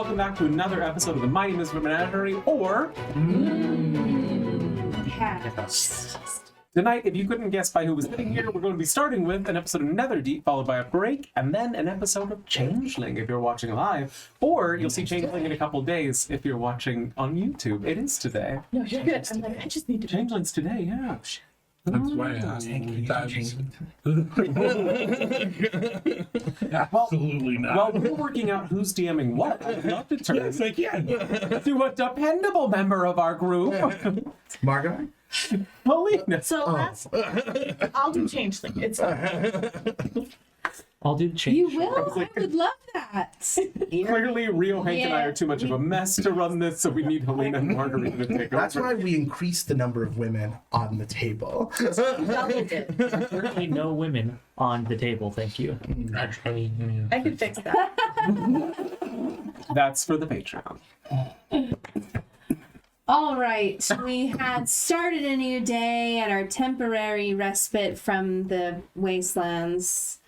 welcome back to another episode of the Mighty Misfit Menagerie, or... Tonight, if you couldn't guess by who was sitting here, we're going to be starting with an episode of Netherdeep, followed by a break, and then an episode of Changeling if you're watching live, or you'll see Changeling in a couple days if you're watching on YouTube. It is today. No, you're good. I'm like, I just need to... Changeling's today, yeah. That's why I asked. Absolutely not. Well, we're working out who's DMing what. I'd love to turn Yes, I can. to a dependable member of our group. Margot? Paulina. So I'll do Changeling. It's I'll do change. You will? I would love that. Clearly, Rio, Hank, and I are too much of a mess to run this, so we need Helena and Margarita to take That's over. why we increased the number of women on the table. doubled it. Currently no women on the table, thank you. Actually, I can fix that. That's for the Patreon. All right. We had started a new day at our temporary respite from the wastelands.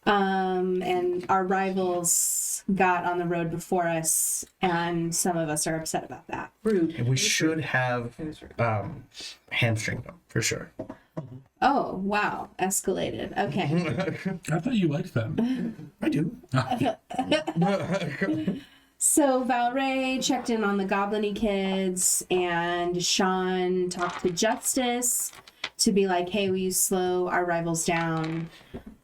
And our rivals got on the road before us, and some of us are upset about that. Rude. And we should have hamstringed them, for sure. Oh, wow. Escalated. Okay. I thought you liked them. I do. So Valray checked in on the Goblin-y kids, and Sean talked to Justice to be like, hey, will you slow our rivals down?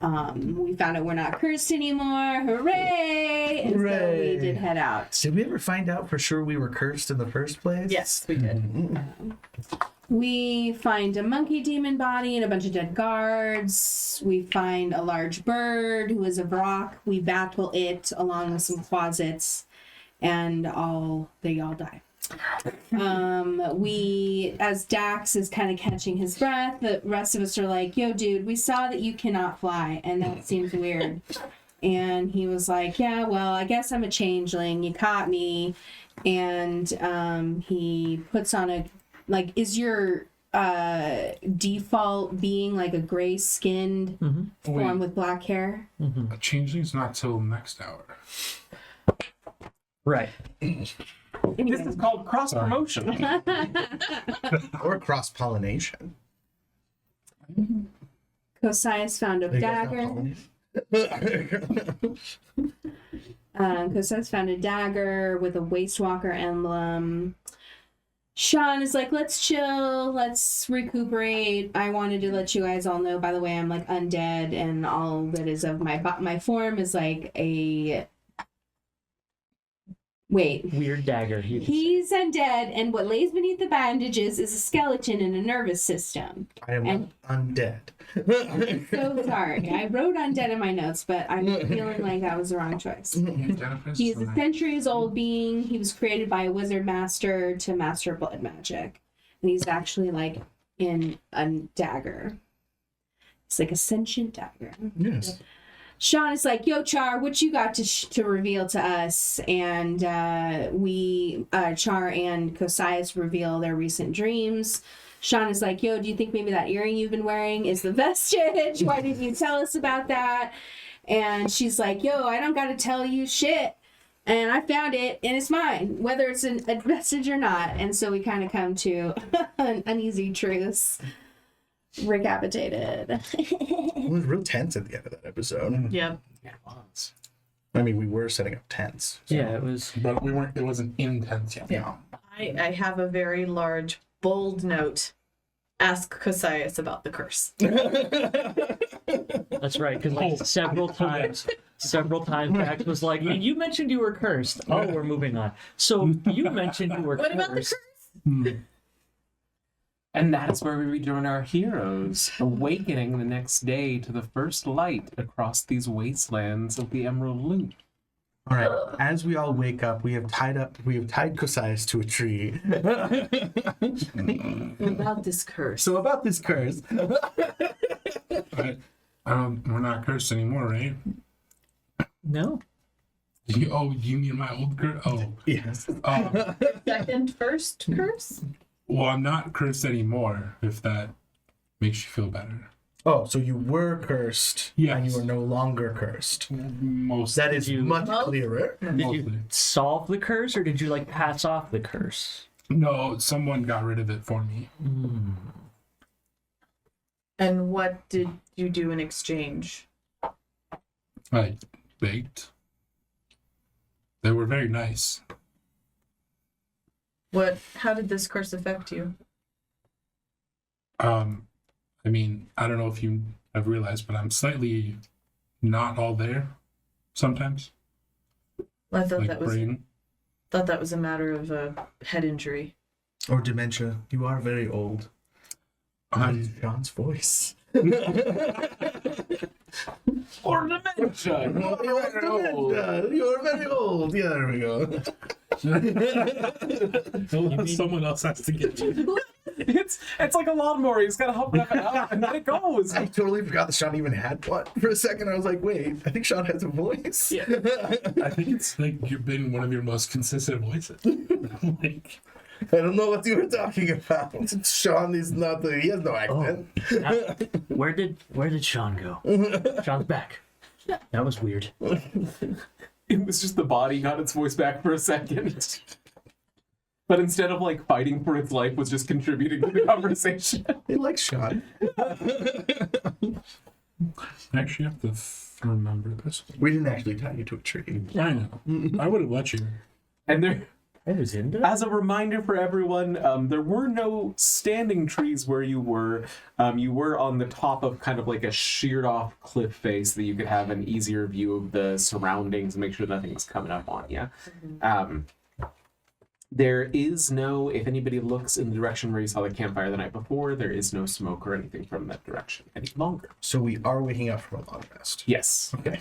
We found out we're not cursed anymore. Hooray! And so we did head out. Did we ever find out for sure we were cursed in the first place? Yes, we did. We find a monkey demon body and a bunch of dead guards. We find a large bird who is a Vrock. We battle it along with some closets, and they all die. As Dax is kind of catching his breath, the rest of us are like, yo, dude, we saw that you cannot fly, and that seems weird. And he was like, yeah, well, I guess I'm a changeling. You caught me. And he puts on is your default being like a gray-skinned form with black hair? A changeling's not till next hour. Right. This is called cross-promotion. Or cross-pollination. Kosias found a Are you guys not dagger. pollinating? Kosias found a dagger with a Waste Walker emblem. Sean is like, let's chill, let's recuperate. I wanted to let you guys all know, by the way, I'm like undead, and all that is of my form is like a... Wait. Weird dagger. He's undead, and what lays beneath the bandages is a skeleton and a nervous system. I am not undead. I'm so sorry. I wrote undead in my notes, but I'm feeling like that was the wrong choice. He is a centuries-old being. He was created by a wizard master to master blood magic. And he's actually like in a dagger. It's like a sentient dagger. Yes. Sean is like, yo, Char, what you got to reveal to us? And Char and Kosias reveal their recent dreams. Sean is like, yo, do you think maybe that earring you've been wearing is the vestige? Why didn't you tell us about that? And she's like, yo, I don't got to tell you shit. And I found it, and it's mine, whether it's a vestige or not. And so we kind of come to an uneasy truce. Recapitated. It was real tense at the end of that episode. Yeah. I mean, we were setting up tents. So. Yeah, it was. But we weren't. It wasn't intense yet. Yeah. I have a very large, bold note. Ask Kosias about the curse. That's right, because like several times Dax was like, you mentioned you were cursed. Oh, we're moving on. So you mentioned you were What cursed. about the curse? And that is where we rejoin our heroes, awakening the next day to the first light across these wastelands of the Emerald Loop. All right. As we all wake up, we have tied Kosias to a tree. About this curse. So about this curse. We're not cursed anymore, right? No. You mean my old curse? Oh, Yes. Second, first curse? Well, I'm not cursed anymore, if that makes you feel better. Oh, so you were cursed, Yes. and you are no longer cursed. Most. That is you- much clearer. Did you Mostly. solve the curse, or did you like pass off the curse? No, someone got rid of it for me. And what did you do in exchange? I baked. They were very nice. How did this curse affect you? I mean, I don't know if you have realized, but I'm slightly not all there sometimes. I thought Like that was brain. a matter of a head injury. Or dementia. You are very old. John's voice. Or dementia. You're very old. Yeah, there we go. Someone else has to get you. It's like a lawnmower. You just gotta help it up, and then it goes. I totally forgot that Sean even had one. For a second, I was like, wait, I think Sean has a voice. Yeah. I think it's like you've been one of your most consistent voices. Like, I don't know what you were talking about. Sean is not the. He has no accent. Where did Sean go? Sean's back. That was weird. It was just the body got its voice back for a second. But instead of like fighting for its life, was just contributing to the conversation. He likes Sean. I actually have to remember this. We didn't actually tie you to a tree. I know. I would have let you. And there, I was into as a reminder for everyone, there were no standing trees where you were. You were on the top of kind of like a sheared off cliff face that you could have an easier view of the surroundings and make sure nothing was coming up on you. There is no, if anybody looks in the direction where you saw the campfire the night before, there is no smoke or anything from that direction any longer. So we are waking up from a long rest. Yes. Okay.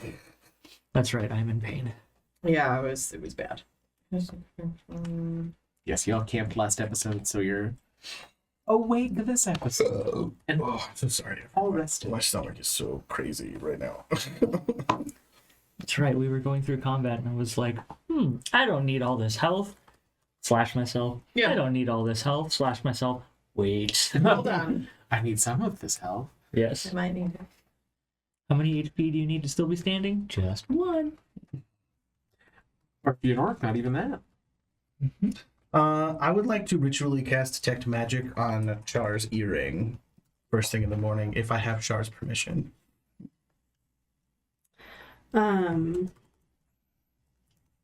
That's right. I'm in pain. Yeah, it was bad. Yes, y'all camped last episode, so you're awake this episode. And Oh, I'm so sorry. all rested. My stomach is so crazy right now. That's right. We were going through combat, and I was like, I don't need all this health. Slash myself. Yeah. I don't need all this health. Slash myself. Wait. Hold on. I need some of this health. Yes. I might need it. How many HP do you need to still be standing? Just one. Or if you're an orc, not even that. I would like to ritually cast Detect Magic on Char's earring first thing in the morning, if I have Char's permission.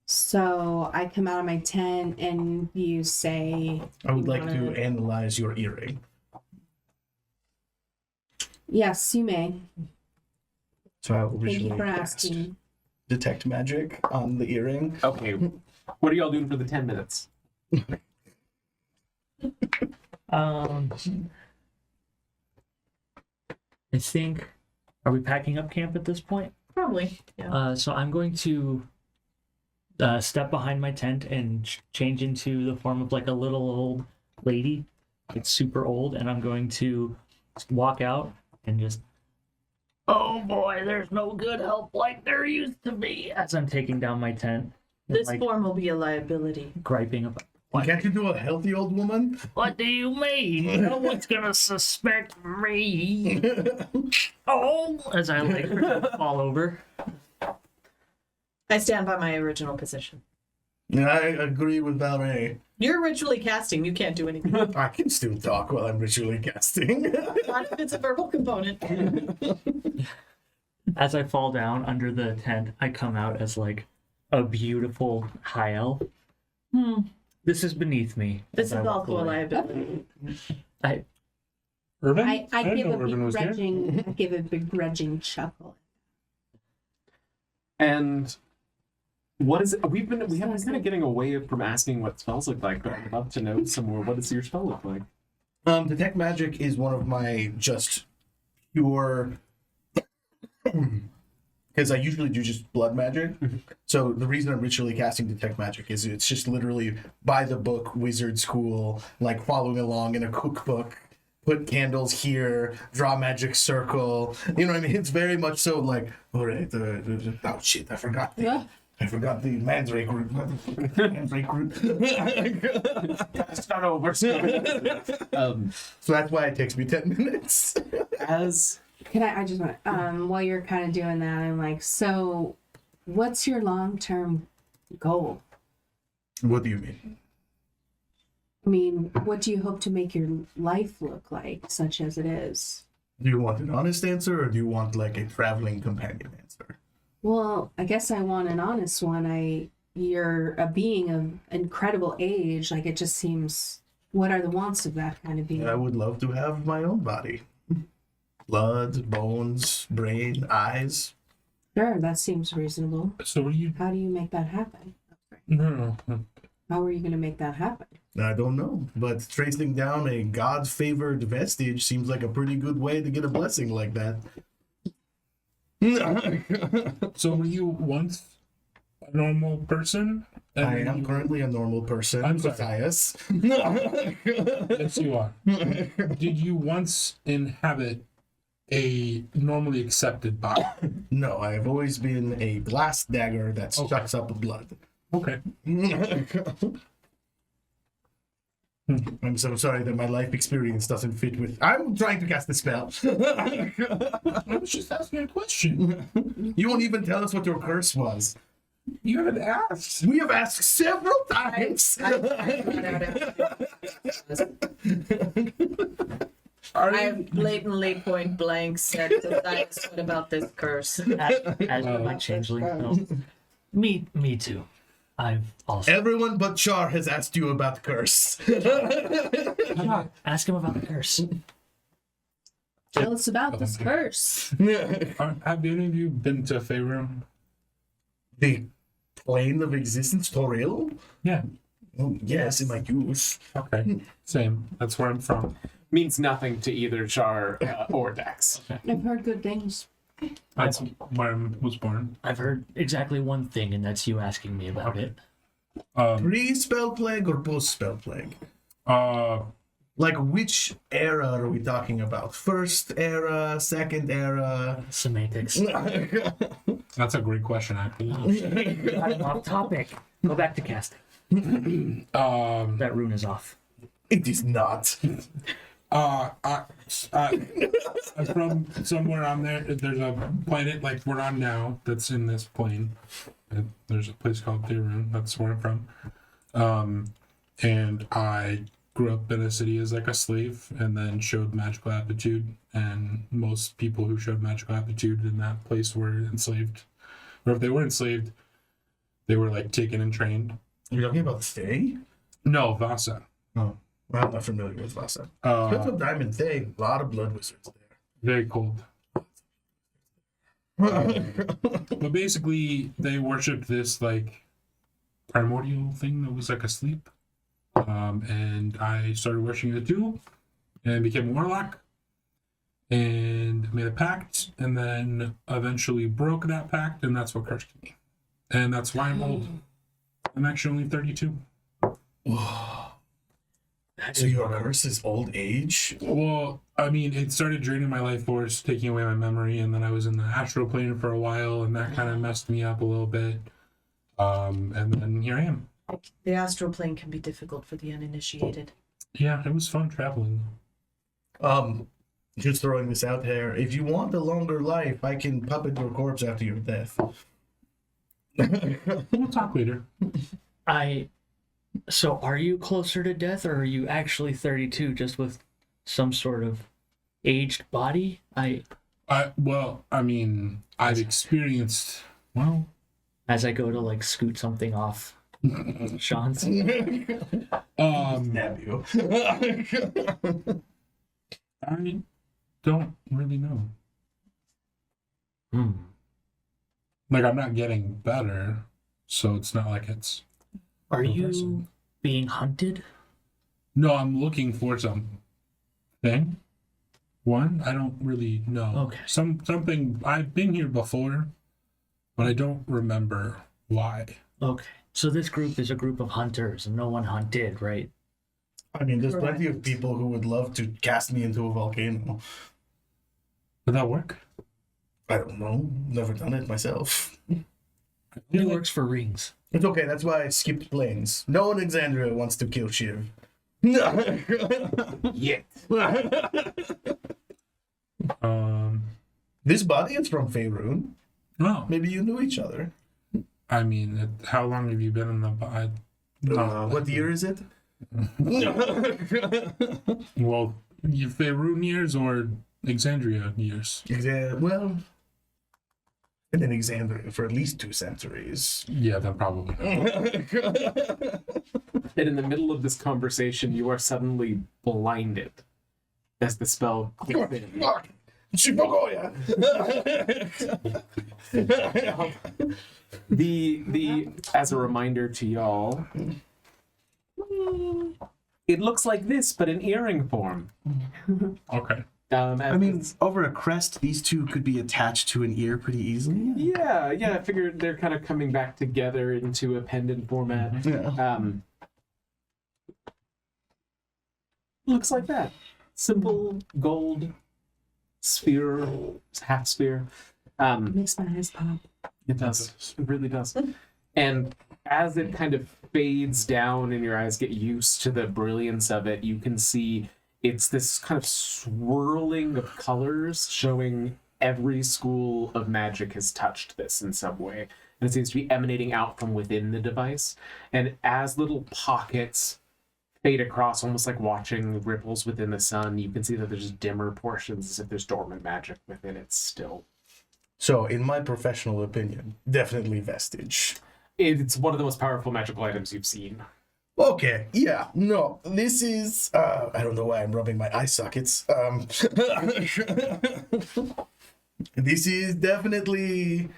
So I come out of my tent and you say, I would you like wanna- to analyze your earring. Yes, you may. So I will Thank ritually you for cast asking. Detect Magic on the earring. Okay. What are y'all doing for the 10 minutes? I think. Are we packing up camp at this point? Probably. Yeah. So I'm going to step behind my tent and change into the form of like a little old lady. It's super old, and I'm going to walk out and just. Oh boy, there's no good help like there used to be. As I'm taking down my tent, and, This like form will be a liability. griping about. Can't you do a healthy old woman? What do you mean? No one's gonna suspect me. Oh, as I like fall over. I stand by my original position. I agree with Valerie. You're ritually casting. You can't do anything. I can still talk while I'm ritually casting. Not if it's a verbal component. As I fall down under the tent, I come out as like a beautiful high elf. This is beneath me. This as is I walk also a away. liability. Urban? I didn't give know a Urban was there. begrudging chuckle. And what is it? We have been kind of getting away from asking what spells look like, but I'd love to know some more. What does your spell look like? Detect Magic is one of my just pure... Because I usually do just blood magic. So the reason I'm ritually casting Detect Magic is it's just literally by the book wizard school, like following along in a cookbook. Put candles here, draw magic circle. You know what I mean? It's very much so like, all right, oh shit, I forgot the Menagerie group. Menagerie group. It's not over. So that's why it takes me 10 minutes. As Can I just want while you're kind of doing that, I'm like, so what's your long-term goal? What do you mean? I mean, what do you hope to make your life look like, such as it is? Do you want an honest answer, or do you want like a traveling companion answer? Well, I guess I want an honest one. You're a being of incredible age. Like, it just seems, what are the wants of that kind of being? I would love to have my own body. Blood, bones, brain, eyes. Sure, that seems reasonable. So what do you? How do you make that happen? No. How are you going to make that happen? I don't know, but tracing down a God-favored vestige seems like a pretty good way to get a blessing like that. So were you once a normal person? And I then am you- currently a normal person, I'm sorry. Matthias. Yes, you are. Did you once inhabit a normally accepted body? No, I have always been a blast dagger that sucks up blood. Okay. I'm so sorry that my life experience doesn't fit with. I'm trying to cast a spell. I was just asking a question. You won't even tell us what your curse was. You haven't asked. We have asked several times. I blatantly point blank said to Dice, what about this curse? As my changeling. No. Me too. I've also Everyone but Char has asked you about the curse. ask him about the curse. Tell us about this curse. Have any of you been to Faerun? The plane of existence, Toril? Yeah. Oh, yes, in my youth. Okay. Same. That's where I'm from. Means nothing to either Char or Dex. I've heard good things. That's where I was born. I've heard exactly one thing, and that's you asking me about it. Pre-spell plague or post-spell plague? Like, which era are we talking about? First era, second era? Semantics. That's a great question, actually. Got off topic. Go back to casting. That rune is off. It is not. I'm from somewhere on there. There's a planet like we're on now that's in this plane. And there's a place called Faerun. That's where I'm from. And I grew up in a city as like a slave, and then showed magical aptitude. And most people who showed magical aptitude in that place were enslaved, or if they were enslaved, they were like taken and trained. You're talking about Thay? No, Vasa. Oh, well, I'm not familiar with Vasa. Uh, Spent some time in Thay. A lot of blood wizards very cold. there. But basically, they worshipped this like primordial thing that was like asleep. And I started worshiping it too, and became a warlock, and made a pact, and then eventually broke that pact, and that's what cursed me. And that's why I'm old. I'm actually only 32. So your curse is old age? Well, I mean, it started draining my life force, taking away my memory, and then I was in the astral plane for a while, and that kind of messed me up a little bit. And then here I am. The astral plane can be difficult for the uninitiated. Yeah, it was fun traveling. Just throwing this out there. If you want a longer life, I can puppet your corpse after your death. We'll talk later. So are you closer to death, or are you actually 32 just with some sort of aged body? Well, I mean, I've experienced, well, As I go to like scoot something off Sean's. Stab you. I don't really know. Like, I'm not getting better, so it's not like it's... Are you progressing. being hunted? No, I'm looking for something. One, I don't really know. Okay. Something, I've been here before, but I don't remember why. Okay. So this group is a group of hunters, and no one hunted, right? I mean, there's plenty of Correct. people who would love to cast me into a volcano. Would that work? I don't know. Never done it myself. It works for rings. It's okay. That's why I skipped planes. No one in Xandria wants to kill Shiv. Yet. This body is from Faerun. No, Maybe you knew each other. I mean, how long have you been in the? What year is it? Well, you Faerun years or Exandria years? Well, been in Exandria for at least 2 centuries. Yeah, then probably. And in the middle of this conversation, you are suddenly blinded as the spell clicks in. Fuck! Chipogoya! The as a reminder to y'all, it looks like this, but in earring form. Okay. I mean, over a crest, these two could be attached to an ear pretty easily. yeah. I figured they're kind of coming back together into a pendant format. Yeah. Looks like that. Simple gold sphere, half sphere. Makes my eyes pop. It does. It really does. And as it kind of fades down and your eyes get used to the brilliance of it, you can see it's this kind of swirling of colors showing every school of magic has touched this in some way. And it seems to be emanating out from within the device. And as little pockets fade across, almost like watching ripples within the sun, you can see that there's dimmer portions as if there's dormant magic within it still. So, in my professional opinion, definitely vestige. It's one of the most powerful magical items you've seen. Okay, yeah, no, this is, I don't know why I'm rubbing my eye sockets. This is definitely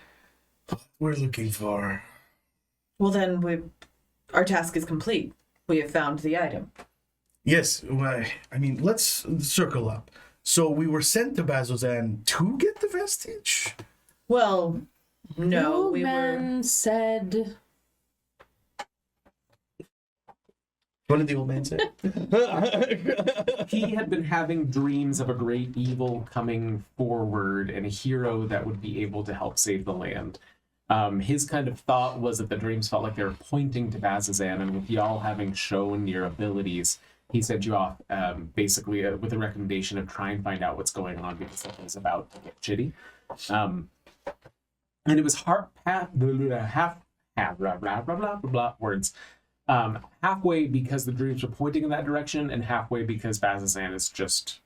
what we're looking for. Well, then our task is complete. We have found the item. Yes, well, I mean, let's circle up. So we were sent to Bazzoxan to get the vestige? Well, no, Old we were. man said What did the old man say? He had been having dreams of a great evil coming forward and a hero that would be able to help save the land. His kind of thought was that the dreams felt like they were pointing to Bazzoxan, and with y'all having shown your abilities, he sent you off basically with a recommendation of try and find out what's going on because something's about to get shitty. And it was words. Halfway because the dreams were pointing in that direction, and halfway because Bazzoxan is just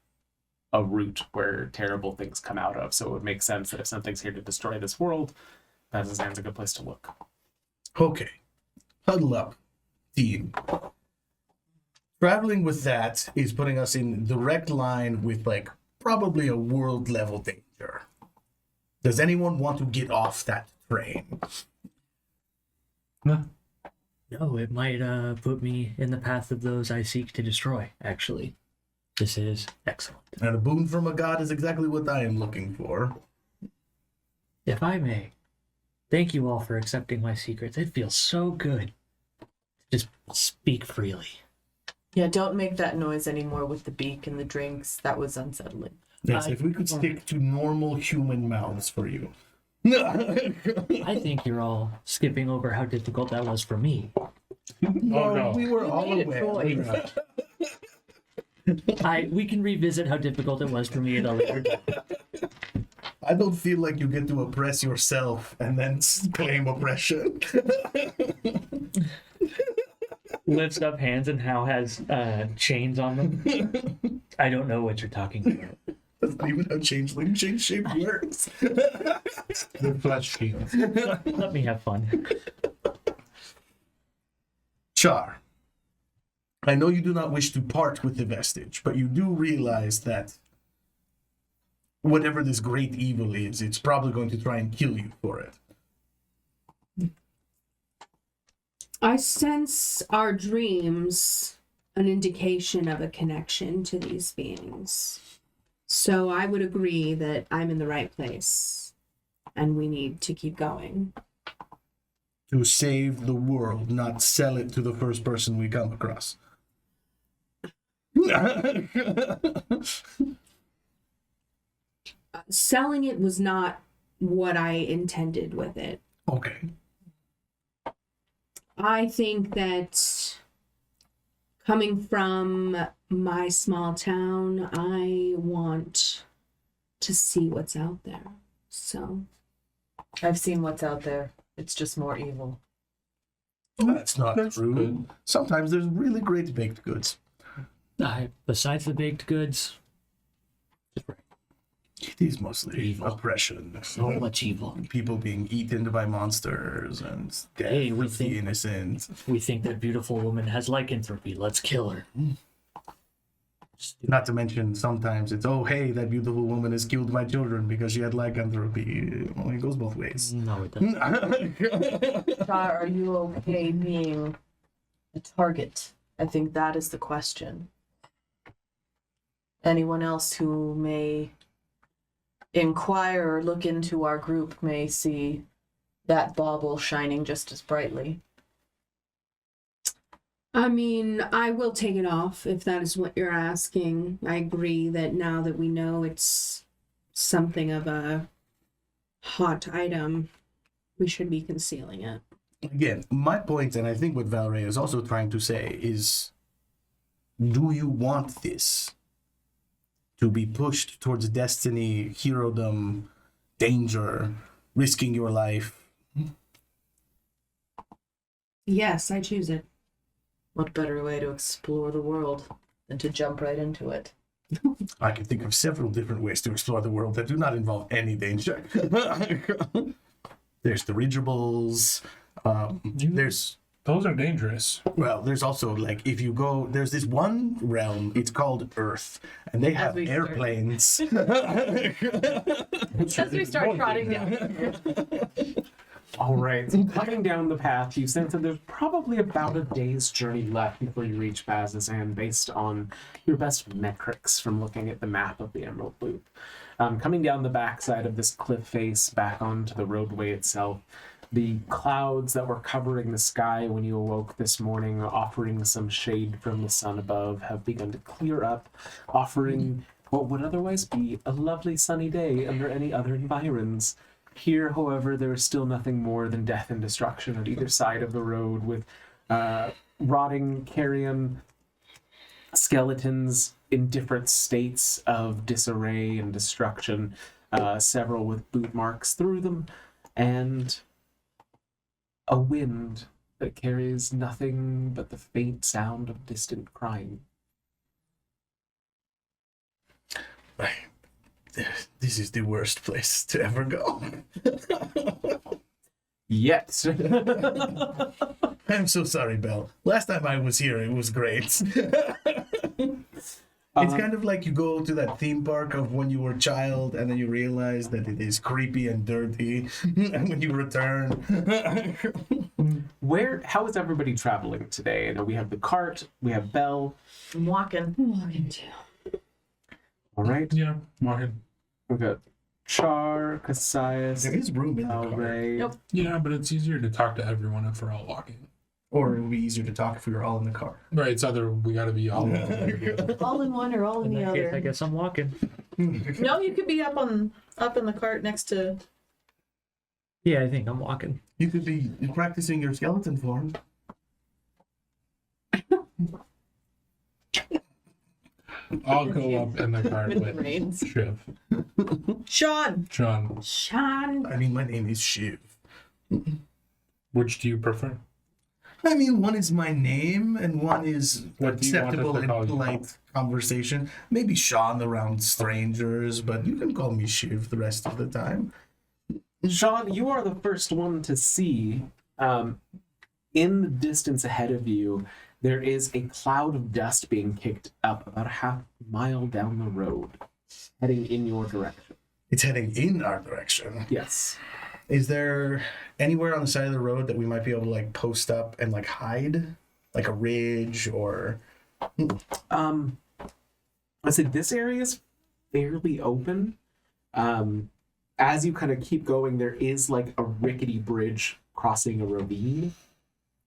a root where terrible things come out of. So it would make sense that if something's here to destroy this world, Bazzoxan's a good place to look. Okay, huddle up, team. Traveling with that is putting us in direct line with, like, probably a world level danger. Does anyone want to get off that train? No, it might put me in the path of those I seek to destroy, actually. This is excellent. And a boon from a god is exactly what I am looking for. If I may, thank you all for accepting my secrets. It feels so good to just speak freely. Yeah, don't make that noise anymore with the beak and the drinks. That was unsettling. Yes, if we could stick to normal human mouths for you. I think you're all skipping over how difficult that was for me. No. We were all made a aware. choice. We can revisit how difficult it was for me at a later time. I don't feel like you get to oppress yourself and then claim oppression. Lifts up hands and how has chains on them. I don't know what you're talking about. That's not even how changeling change shape works. The flesh king. Let me have fun. Char, I know you do not wish to part with the vestige, but you do realize that whatever this great evil is, it's probably going to try and kill you for it. I sense our dreams an indication of a connection to these beings. So I would agree that I'm in the right place and we need to keep going. To save the world, not sell it to the first person we come across. Selling it was not what I intended with it. Okay. I think that coming from my small town, I want to see what's out there. So I've seen what's out there. It's just more evil. That's not That's true. good. Sometimes there's really great baked goods. Besides the baked goods, It is mostly Evil. oppression. so much evil. People being eaten by monsters and death Hey, we of the think- innocent. We think that beautiful woman has lycanthropy. Let's kill her. Not to mention, sometimes it's, oh, hey, that beautiful woman has killed my children because she had lycanthropy. Well, it goes both ways. No, it doesn't. Char, are you okay being a target? I think that is the question. Anyone else who may inquire or look into our group may see that bauble shining just as brightly. I mean, I will take it off if that is what you're asking. I agree that now that we know it's something of a hot item, we should be concealing it. Again, my point, and I think what Valerie is also trying to say, is do you want this to be pushed towards destiny, herodom, danger, risking your life? Yes, I choose it. What better way to explore the world than to jump right into it? I can think of several different ways to explore the world that do not involve any danger. There's dirigibles. There's Those are dangerous. Well, there's also, like, if you go, there's this one realm, it's called Earth, and they have we start. airplanes. As we start trotting down. All right, so coming down the path, you sense that there's probably about a day's journey left before you reach Bazzoxan, based on your best metrics from looking at the map of the Emerald Loop. Coming down the backside of this cliff face back onto the roadway itself, the clouds that were covering the sky when you awoke this morning, offering some shade from the sun above, have begun to clear up, offering what would otherwise be a lovely sunny day under any other environs. Here, however, there is still nothing more than death and destruction at either side of the road, with rotting carrion skeletons in different states of disarray and destruction, several with boot marks through them, and a wind that carries nothing but the faint sound of distant crying. This is the worst place to ever go. Yet. I'm so sorry, Belle. Last time I was here, it was great. It's kind of like you go to that theme park of when you were a child and then you realize that it is creepy and dirty. And when you return. How is everybody traveling today? I know we have the cart, we have Belle. I'm walking. All right. Yeah, Martin. We've got Char, Cassius, There is room in the car. Alray. Nope. Yeah, but it's easier to talk to everyone if we're all walking. Or it would be easier to talk if we were all in the car. Right, it's either we gotta be all All in one or all in In the that case, I other. guess I'm walking. No, you could be up in the cart next to. Yeah, I think I'm walking. You could be practicing your skeleton form. I'll go up in the car With the with reins. Shiv. Sean. John, Sean. I mean, my name is Shiv. which do you prefer? I mean, one is my name, and one is What do you want us acceptable to in call you? polite conversation. Maybe Sean around strangers, but you can call me Shiv the rest of the time. Sean, you are the first one to see, in the distance ahead of you, there is a cloud of dust being kicked up about a half mile down the road, heading in your direction. It's heading in our direction. Yes. Is there anywhere on the side of the road that we might be able to like post up and like hide, like a ridge or? I said this area is fairly open. As you kind of keep going, there is like a rickety bridge crossing a ravine.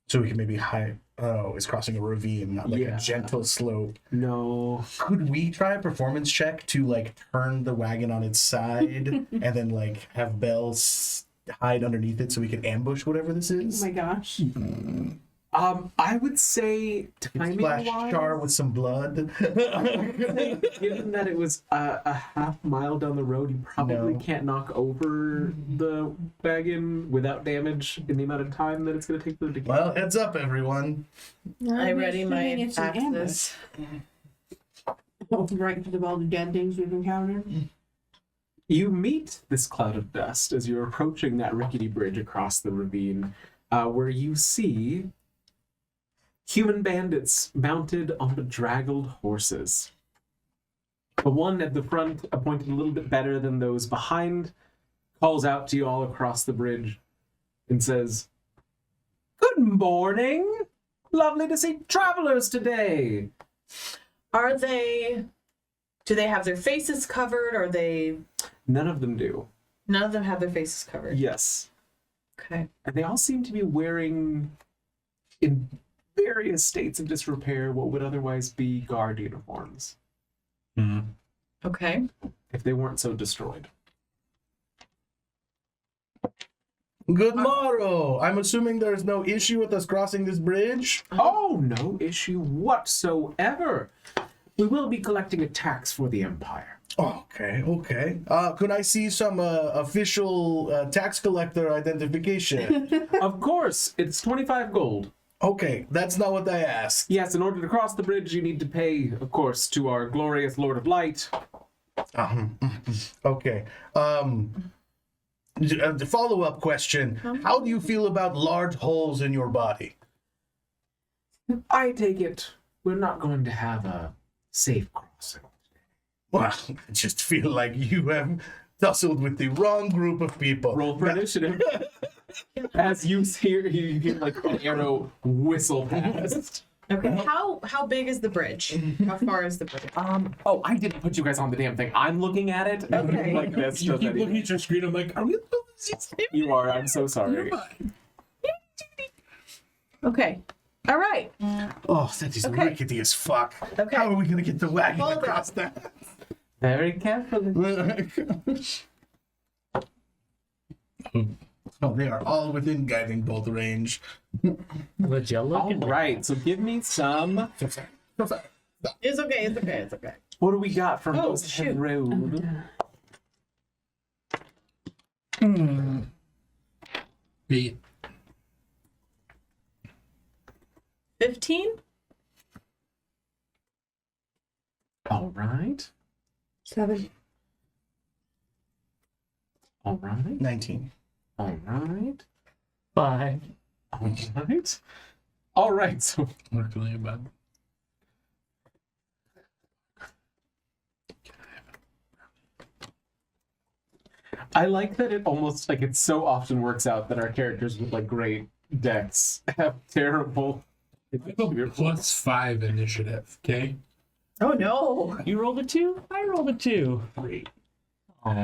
So we can maybe hide. Oh, it's crossing a ravine, not like Yeah. a gentle slope. No. Could we try a performance check to like turn the wagon on its side and then like have Belle hide underneath it so we can ambush whatever this Oh is? my gosh. I would say timing Splash Char wise, with some blood. given that it was a half mile down the road, you probably No. can't knock over the wagon without damage in the amount of time that it's going to take them to get. Well, heads up, everyone. I ready my Assuming it's an ambush. axes. Right to all the dead things we've encountered. You meet this cloud of dust as you're approaching that rickety bridge across the ravine, where you see human bandits mounted on bedraggled horses. The one at the front, appointed a little bit better than those behind, calls out to you all across the bridge and says, "Good morning! Lovely to see travelers today!" Do they have their faces covered? Or they? None of them do. None of them have their faces covered. Yes. Okay. And they all seem to be wearing, in various states of disrepair, what would otherwise be guard uniforms, Okay. if they weren't so destroyed. Good morrow. I'm assuming there's no issue with us crossing this bridge. Oh, no issue whatsoever. We will be collecting a tax for the Empire. Okay, okay. Could I see some official tax collector identification? Of course, it's 25 gold. Okay, that's not what I asked. Yes, in order to cross the bridge, you need to pay, of course, to our glorious Lord of Light. Okay. The follow-up question: how do you feel about large holes in your body? I take it we're not going to have a safe crossing. Well, I just feel like you have tussled with the wrong group of people. Roll for initiative. As you hear like an arrow whistle past. Okay. How big is the bridge? How far is the bridge? Oh, I didn't put you guys on the damn thing. I'm looking at it. Okay. Like this. You does keep anything. looking at your screen. I'm like, are we? You are. I'm so sorry. Okay. All right. Oh, that is Okay. rickety as fuck. Okay. How are we gonna get the wagon Hold across that? Very carefully. Oh, they are all within guiding bolt range. Would you look All at right. So give me some. It's okay. It's okay. It's okay. What do we got from Oh, those shoot. head road? Eight. 15? All right. 7. All right. 19. All right. 5? All right. All right. So Luckily, about. I like that it almost like it so often works out that our characters with like great decks have terrible. +5 initiative. Okay. Oh no. You rolled a 2? I rolled a 2. Oh,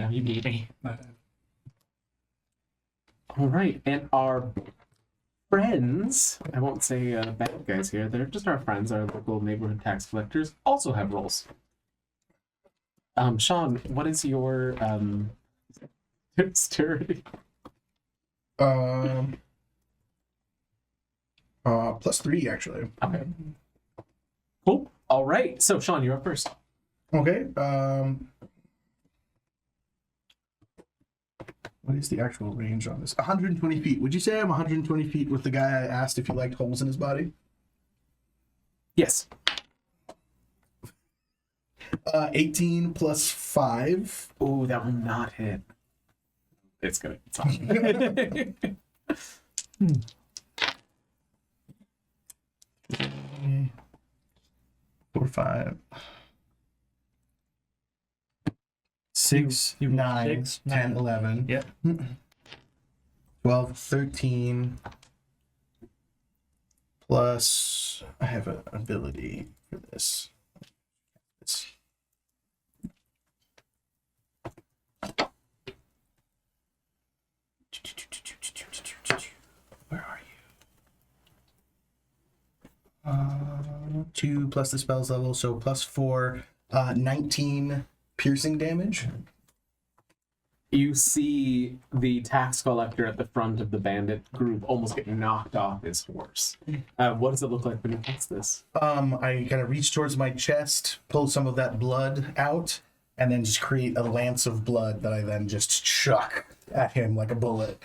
you beat me. All right, and our friends, I won't say bad guys here, they're just our friends, our local neighborhood tax collectors, also have roles. Sean, what is your dexterity? +3 actually. Okay. Cool. All right, so Sean, you're up first. Okay. What is the actual range on this? 120 feet. Would you say I'm 120 feet with the guy I asked if he liked holes in his body? Yes. 18 plus 5. Oh, that will not hit. It's good. It's fine. 4, 5. 6, You- 9, 6, 10, 9. 11. Yep. 12, 13. Plus, I have an ability for this. Where are you? 2 plus the spell's level, so plus 4, 19 piercing damage. You see the tax collector at the front of the bandit group almost get knocked off his horse. What does it look like when you cast this? I kind of reach towards my chest, pull some of that blood out, and then just create a lance of blood that I then just chuck at him like a bullet.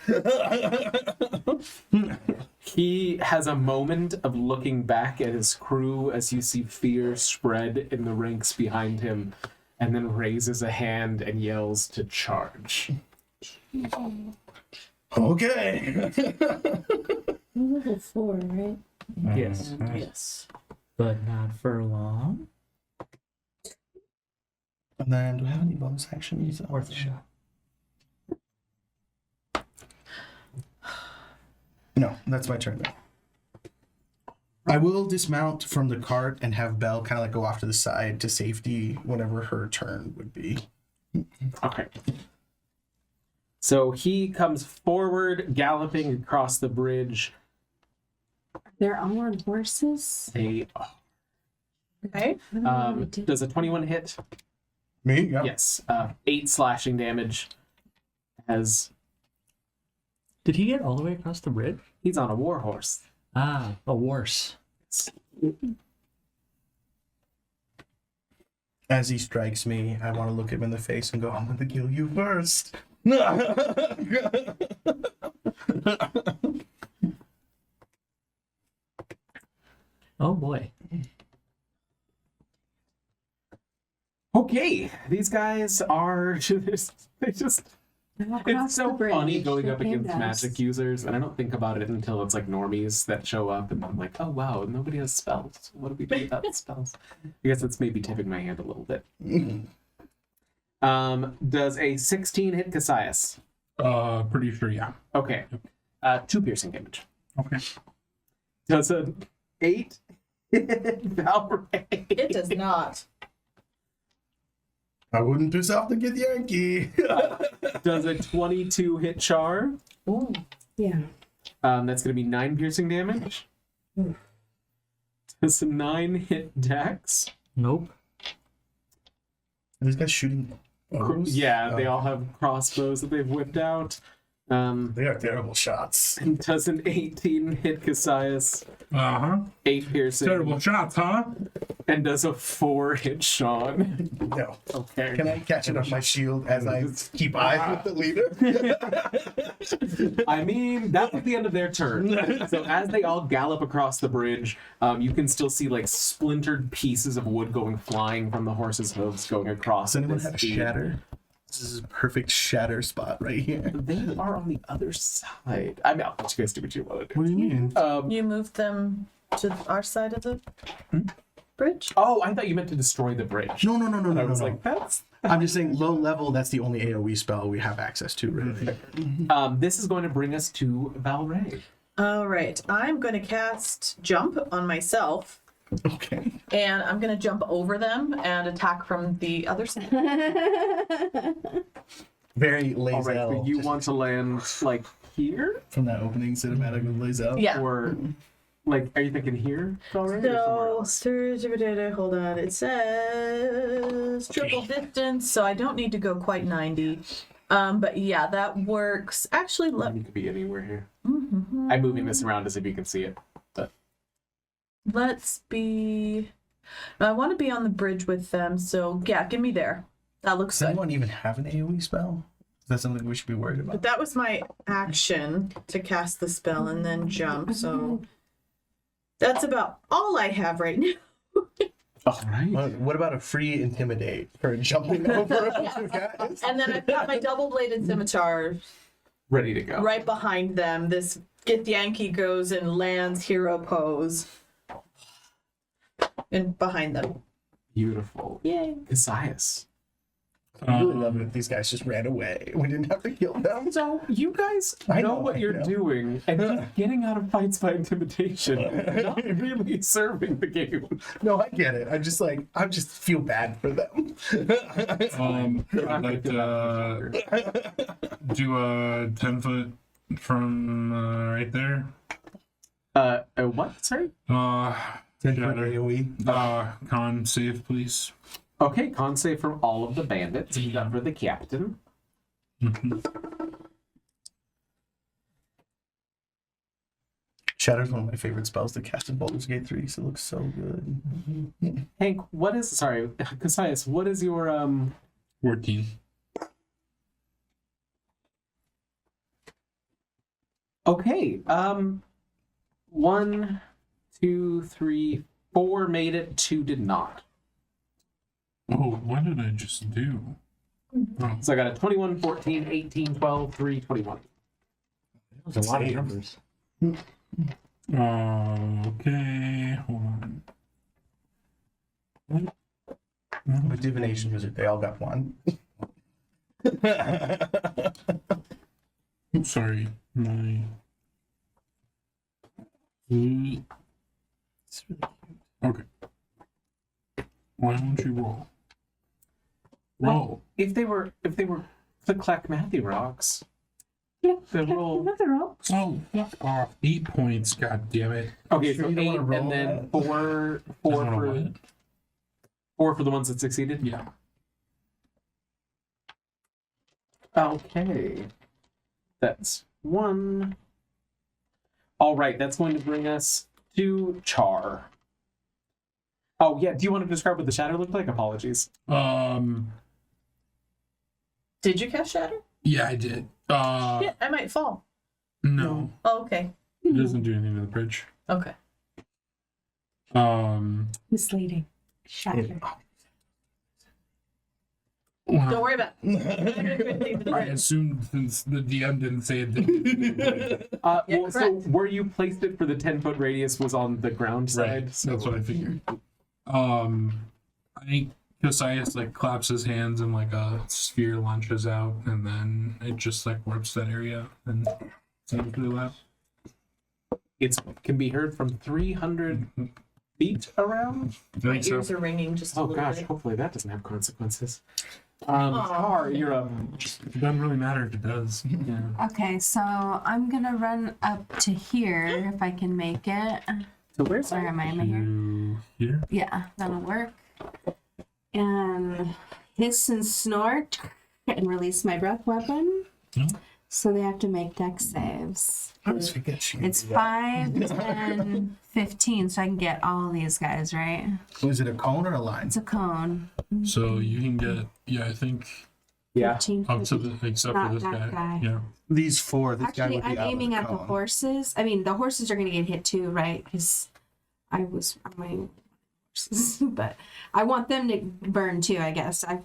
He has a moment of looking back at his crew as you see fear spread in the ranks behind him, and then raises a hand and yells to charge. Okay. Level 4, right? Yes. Yes. But not for long. And then, do I have any bonus actions? Worth a shot. No, that's my turn then. I will dismount from the cart and have Belle kind of like go off to the side to safety whenever her turn would be. Okay. So he comes forward, galloping across the bridge. They're all on horses. They Okay. I don't know what we did. does a 21 hit? Me? Yeah. Yes. 8 slashing damage. As Did he get all the way across the bridge? he's on a war horse. Ah, a worse. As he strikes me, I want to look him in the face and go, I'm going to kill you first. Oh boy. Okay, these guys are they just They're all it's across the so bridge. funny going They're up against pandas. magic users, and I don't think about it until it's like normies that show up, and I'm like, oh wow, nobody has spells. What do we do without spells? I guess it's maybe tipping my hand a little bit. Does a 16 hit Cassius? Pretty sure, yeah. Okay. 2 piercing damage. Okay. Does an 8 hit Valkyrie? It does not. I wouldn't piss off the Get Yankee. Does a 22 hit Char? Ooh. Yeah. That's going to be 9 piercing damage. Does a 9 hit Dex? Nope. Are these guys shooting bows? Yeah, they Oh, all have crossbows that they've whipped out. They are terrible shots. And does an 18 hit Cassius, Uh-huh. 8 piercing, Terrible shots, huh? and does a 4 hit Sean. No. Okay. Can I catch it off my shield as I keep eyes with the leader? I mean, that was the end of their turn. So as they all gallop across the bridge, you can still see like splintered pieces of wood going flying from the horse's hooves going across. Does anyone this have a field. shatter? This is a perfect shatter spot right here. They are on the other side. I mean, I'll let you guys do what you want to do. What do you mean? You moved them to our side of the bridge? Oh, I thought you meant to destroy the bridge. No. I was like, that's. I'm just saying low level, that's the only AoE spell we have access to, really. This is going to bring us to Valray. All right. I'm going to cast Jump on myself, Okay. and I'm going to jump over them and attack from the other side. Very All right, lazy. so you want to land like here, from that opening cinematic with Lazel? Yeah. or like, are you thinking here, Valray, or somewhere So, else? hold on. It says triple distance, so I don't need to go quite 90. But yeah, that works. Actually, You could be anywhere here. I'm moving this around to see if you can see it. But let's be. I want to be on the bridge with them, so yeah, give me there. That looks Does good. anyone even have an AoE spell? Is that something we should be worried But about? that was my action to cast the spell and then jump, so that's about all I have right now. all right. What about a free intimidate for jumping over a bunch of guys? And then I've got my double-bladed scimitar Ready to go. right behind them. This Get Yankee goes and lands hero pose. And behind them. Beautiful. Yay. Cassius. I really love it if these guys just ran away. We didn't have to kill them. So you guys I know know, what I you're know. doing, and just getting out of fights by intimidation, not really serving the game. No, I get it. I just feel bad for them. I'd like to do a 10-foot from right there. What? Sorry. 10 Shatter. AoE. Con save, please. Okay, con save from all of the bandits, except for the captain. Mhm. Shatter's one of my favorite spells to cast in Baldur's Gate 3, so it looks so good. Hank, Cassius, what is your 14. Okay, 1, 2, 3, 4 made it, 2 did not. Oh, what did I just do? Oh, So I got a 21, 14, 18, 12, 3, 21. That's a lot of numbers. okay, hold on. With Divination Wizard, they all got one. I'm sorry, my. Okay. Why don't you roll? Roll. If they were Click Clack Matthew rocks, the roll. Oh, fuck off. 8 points, god damn it. Okay, Sure so you don't 8 wanna roll and then that? 4 Doesn't for wanna 4 for the ones that succeeded. Yeah. Okay, that's 1. All right, that's going to bring us to Char. Oh yeah, do you want to describe what the shadow looked like? Apologies. Did you cast Shatter? Yeah, I did. Yeah, I might fall. No, Oh, okay. it doesn't do anything to the bridge. Okay. Misleading. Shatter. Don't worry about I it. assumed since the DM didn't say it. Didn't. So correct. where you placed it for the 10-foot radius was on the ground side. Right, So that's what I figured. I think Josias like claps his hands and like a sphere launches out, and then it just like warps that area and sends to the left. it can be heard from 300 feet around. I My think so. ears are ringing just a Oh little gosh, bit. hopefully that doesn't have consequences. Char, you're up. It doesn't really matter if it does. Yeah. Okay, so I'm gonna run up to here if I can make it. So where's Where am I? Am I here? To here. Yeah, that'll work. And hiss and snort and release my breath weapon. Yeah. So they have to make dex saves. I always forget she It's can do that. 5, 10, 15, so I can get all these guys, right? Was it a cone or a line? It's a cone. So you can get I think Yeah. 15, up to 15. the except Not for this that guy. Yeah. These four. This guy Actually, would be I'm out of aiming at the cone. horses. I mean, the horses are going to get hit too, right? Because I'm horses, but I want them to burn too. I guess I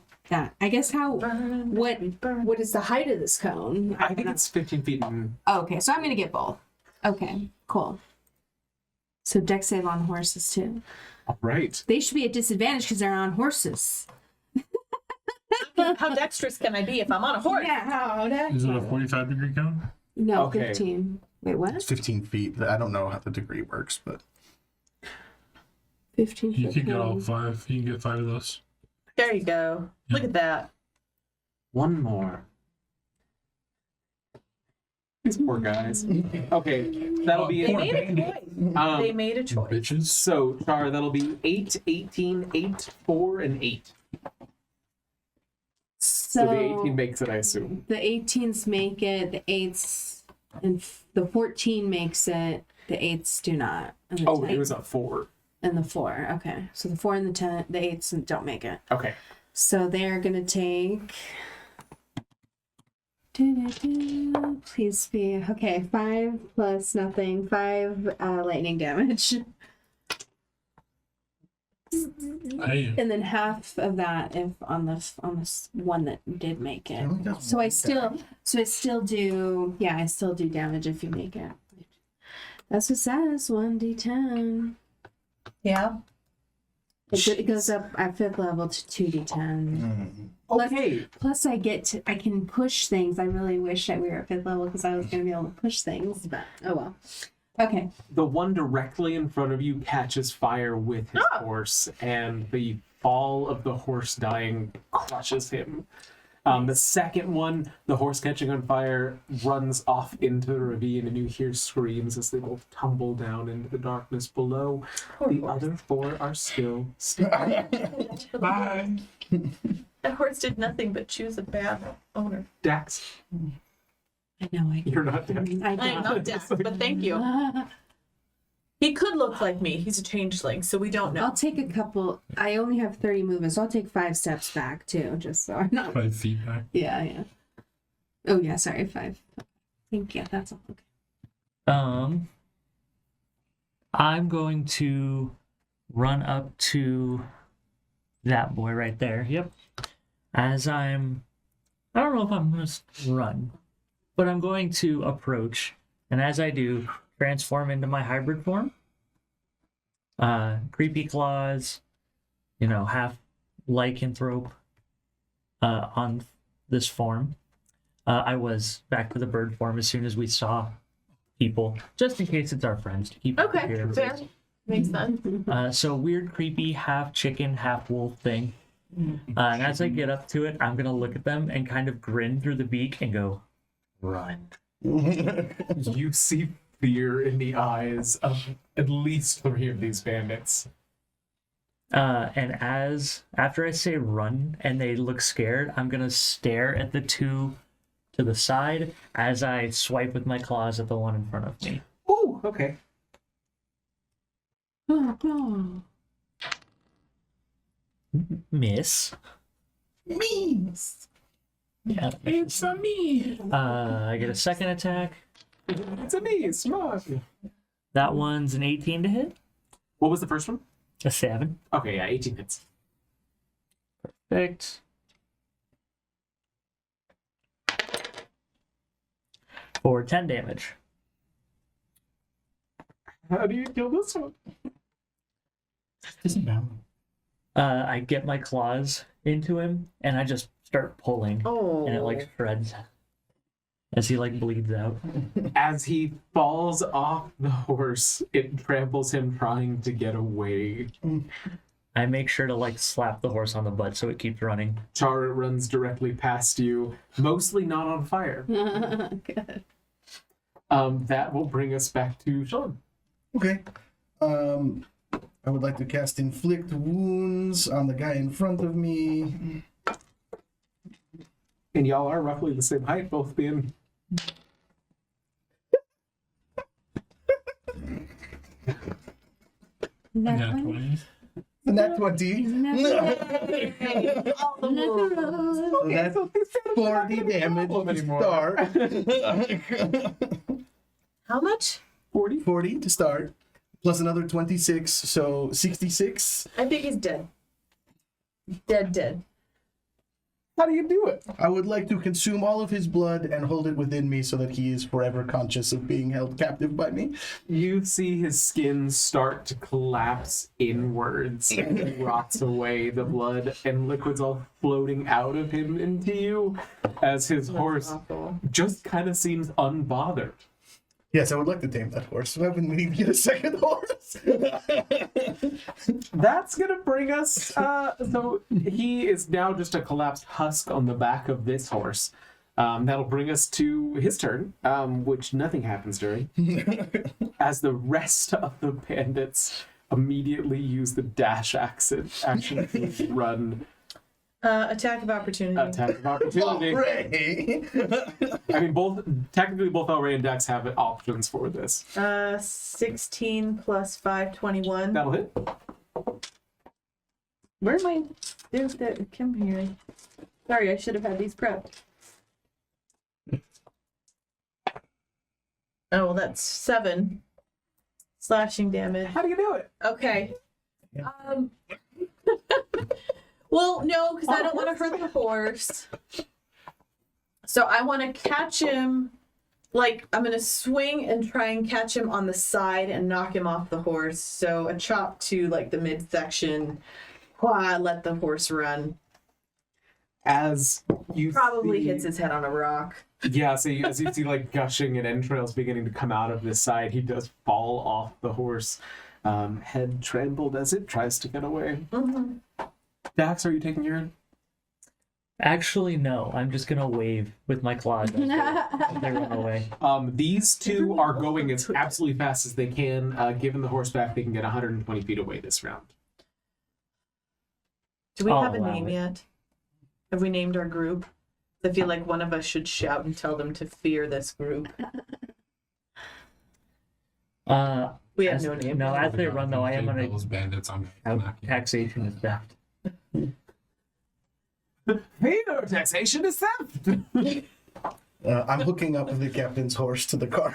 guess what is the height of this cone? I think it's 15 feet. And Oh, okay, so I'm going to get both. Okay, cool. So dex save on horses too. all right. They should be at disadvantage because they're on horses. How dexterous can I be if I'm on a horse? Yeah, how that? Is it a 45-degree cone? No, Okay. 15. Wait, what? It's 15 feet. I don't know how the degree works, but 15. You foot can get all cone. 5. You can get 5 of those. There you go. Look at that. One more. These poor guys. Okay, that'll be They it. made a choice. They made a choice. Bitches. So, Char, that'll be 8, 18, 8, 4, and 8. So the 18 makes it, I assume. The 18s make it, the 8s, and the 14 makes it, the 8s do not. And the Oh, 10 it was a 4. and the 4, okay. So the 4 and the 10, the 8s don't make it. Okay. So they're going to take... Please be... Okay, 5 plus nothing, 5 lightning damage. Hey, And then half of that if on this one that did make it. only does So I one still do damage if you make it. That's what it says, 1d10. Yeah. It goes up at 5th level to 2d10. Okay. Plus I can push things. I really wish that we were at 5th level because I was going to be able to push things, but oh well. Okay. The one directly in front of you catches fire with his horse, and the fall of the horse dying crushes him. The second one, the horse catching on fire, runs off into the ravine, and you hear screams as they both tumble down into the darkness below. The other 4 are still standing. bye. That horse did nothing but choose a bad owner. Dax, I know. you're not Dax. I I am not Dax, but thank you. He could look like me. He's a changeling, so we don't know. I'll take a couple. I only have 30 movements, so I'll take 5 steps back too, just so I'm not. 5 feet back. Yeah. Oh yeah, sorry, 5. I think that's all. Okay. I'm going to run up to that boy right there. Yep. I don't know if I'm going to run, but I'm going to approach. And as I do, transform into my hybrid form. Creepy claws, half lycanthrope on this form. I was back to the bird form as soon as we saw people, just in case it's our friends to keep Okay, here. fair. Makes sense. So weird, creepy, half chicken, half wolf thing. And as I get up to it, I'm gonna look at them and kind of grin through the beak and go, "Run." You see fear in the eyes of at least 3 of these bandits. And after I say run and they look scared, I'm gonna stare at the 2 to the side as I swipe with my claws at the one in front of me. Ooh, okay. Miss. Means. Yeah. It's a me. I get a second attack. It's a me. Smart. That one's an 18 to hit. What was the first one? A 7. Okay, yeah, 18 hits. Perfect. For 10 damage. How do you kill this one? Doesn't matter. I get my claws into him and I just start pulling. Oh. And it shreds as he bleeds out. As he falls off the horse, it tramples him trying to get away. I make sure to slap the horse on the butt so it keeps running. Chara runs directly past you, mostly not on fire. Good. That will bring us back to Sean. Okay. I would like to cast Inflict Wounds on the guy in front of me. And y'all are roughly the same height, both being... Yeah, 20. Nat 20. So that's 40 damage to start. How much? 40 to start. Plus another 26, so 66. I think he's dead. Dead. How do you do it? I would like to consume all of his blood and hold it within me so that he is forever conscious of being held captive by me. You see his skin start to collapse inwards and he rots away, the blood and liquids all floating out of him into you as his horse Awful. just kind of seems unbothered. Yes, I would like to tame that horse. So I've been needing to get a second horse. That's gonna bring us, so he is now just a collapsed husk on the back of this horse. That'll bring us to his turn, which nothing happens during, as the rest of the bandits immediately use the dash action to run. Attack of opportunity. Attack of opportunity. Hooray! I mean, both Elray and Dex have options for this. 16 plus 5, 21. That'll hit. Where am I? There's the Kim here. Sorry, I should have had these prepped. Oh, well, that's 7 slashing damage. How do you do it? Okay. Well, no, because I don't want to hurt the horse. So I want to catch him. I'm going to swing and try and catch him on the side and knock him off the horse. So a chop to the midsection. Let the horse run. As you Probably see, hits his head on a rock. Yeah, so as you see gushing and entrails beginning to come out of this side, he does fall off the horse, head trampled as it tries to get away. Mm-hmm. Dax, are you taking your... Actually, no. I'm just gonna wave with my claws as they run away. These two are going as absolutely fast as they can. Given the horseback, they can get 120 feet away this round. Do we I'll have a allow name it. yet? Have we named our group? I feel like one of us should shout and tell them to fear this group. We have no name. No, as they run though, I am gonna Those bandits on taxation is theft. Fear taxation is theft. I'm hooking up the captain's horse to the cart.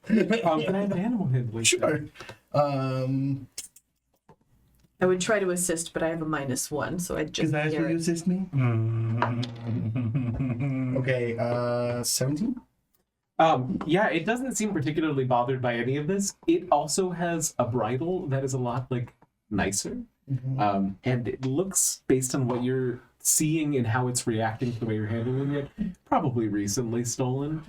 Can I have an animal handling? Sure. I would try to assist, but I have a -1, so I'd just Is that hear how you it. assist me? Okay, 17? Yeah, it doesn't seem particularly bothered by any of this. It also has a bridle that is a lot like nicer. And it looks, based on what you're seeing and how it's reacting to the way you're handling it, probably recently stolen.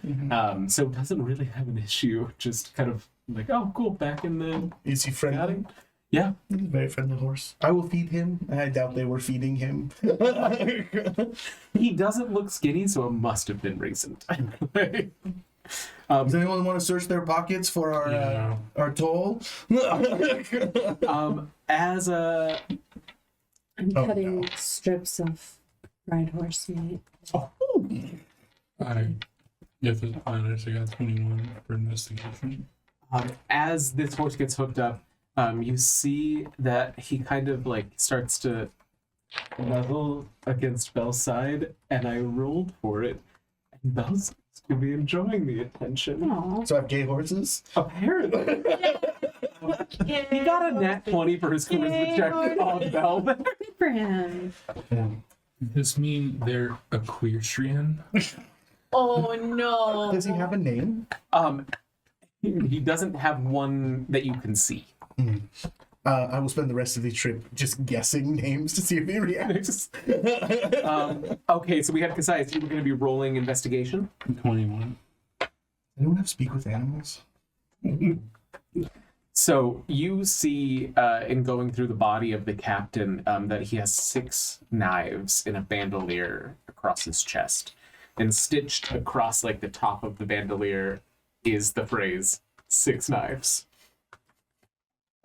So it doesn't really have an issue. Just kind of like, oh, cool, back in the... Is he friendly? Got it? Yeah. He's a very friendly horse. I will feed him. I doubt they were feeding him. He doesn't look skinny, so it must have been recent. Does anyone want to search their pockets for our toll? As a... I'm Oh, cutting no. strips of fried horse meat. If it's honest, I got 21 for investigation. As this horse gets hooked up, you see that he kind of like starts to nuzzle against Belle's side, and I rolled for it. And Belle seems to be enjoying the attention. Aw. So I have gay horses? Apparently. He got a nat 20 for his charisma check on Belle. Good for him. Does this mean they're equestrian? Oh no! Does he have a name? He doesn't have one that you can see. I will spend the rest of the trip just guessing names to see if he reacts. Okay, so we have Kasai. So you were going to be rolling investigation. 21. Anyone have speak with animals? So you see, in going through the body of the captain, that he has 6 knives in a bandolier across his chest, and stitched across like the top of the bandolier is the phrase "6 knives."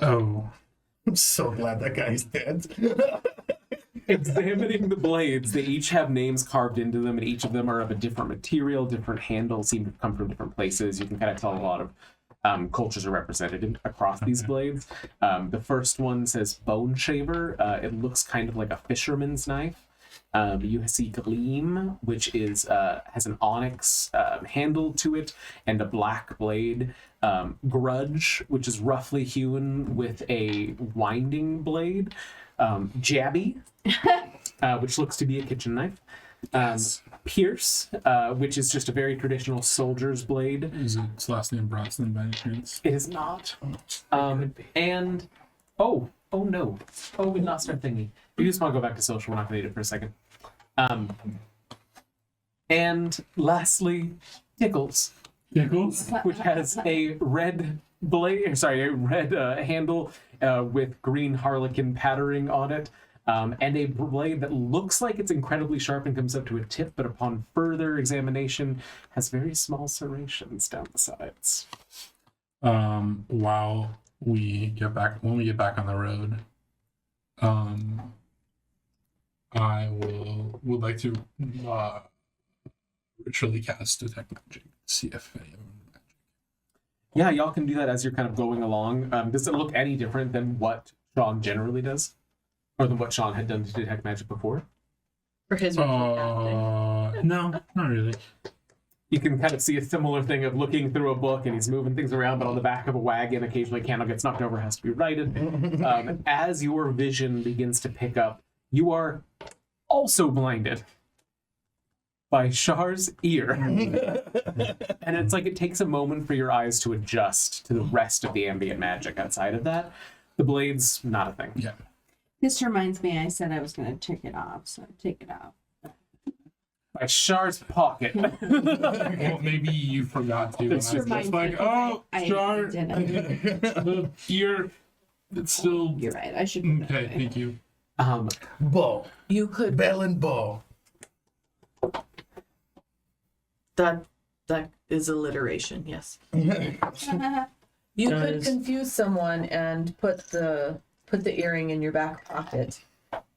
Oh. I'm so glad that guy's dead. Examining the blades, they each have names carved into them, and each of them are of a different material, different handles, seem to come from different places. You can kind of tell a lot of cultures are represented across these blades. The first one says bone shaver. It looks kind of like a fisherman's knife. You see gleam, which is has an onyx handle to it and a black blade. Grudge, which is roughly hewn with a winding blade. Jabby, which looks to be a kitchen knife. Pierce, which is just a very traditional soldier's blade. Is its last name Bronson by any chance? It is not. And oh no. Oh, we lost our thingy. We just want to go back to social. We're not going to need it for a second. And lastly, Tickles, Pickles? which has a red blade. Sorry, a red handle with green harlequin patterning on it. And a blade that looks like it's incredibly sharp and comes up to a tip, but upon further examination has very small serrations down the sides. While we get back, when we get back on the road, I would like to ritually cast detect magic, see if any of them are magic. Yeah, y'all can do that as you're kind of going along. Does it look any different than what Sean generally does? Or than what Sean had done to detect magic before? For his ritual casting. No, not really. You can kind of see a similar thing of looking through a book and he's moving things around, but on the back of a wagon, occasionally a candle gets knocked over, has to be righted. As your vision begins to pick up, you are also blinded by Char's ear. And it's like it takes a moment for your eyes to adjust to the rest of the ambient magic. Outside of that, the blade's not a thing. Yeah. This reminds me, I said I was going to take it off, so take it off. By Char's pocket. Well, maybe you forgot to. And I was Just just like, oh, I Char, didn't. the ear, it's still. You're right. I should. Put it Okay, away. thank you. Bow. You could Bell and bow. that is alliteration, yes. You could Does- confuse someone and put the earring in your back pocket.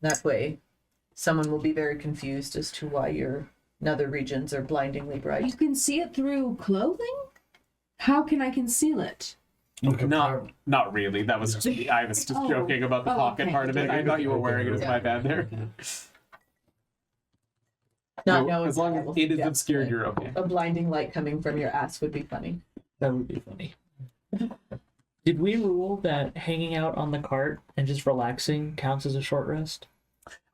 That way someone will be very confused as to why your nether regions are blindingly You bright. can see it through clothing? How can I conceal it? Not really. That was just me. I was just Oh. joking about the pocket Okay. part of it. I thought you were wearing it. It's my bad there. Not No, knowing as long that as will it is suggest obscured, that you're okay. a blinding light coming from your ass would be funny. That would be funny. Did we rule that hanging out on the cart and just relaxing counts as a short rest?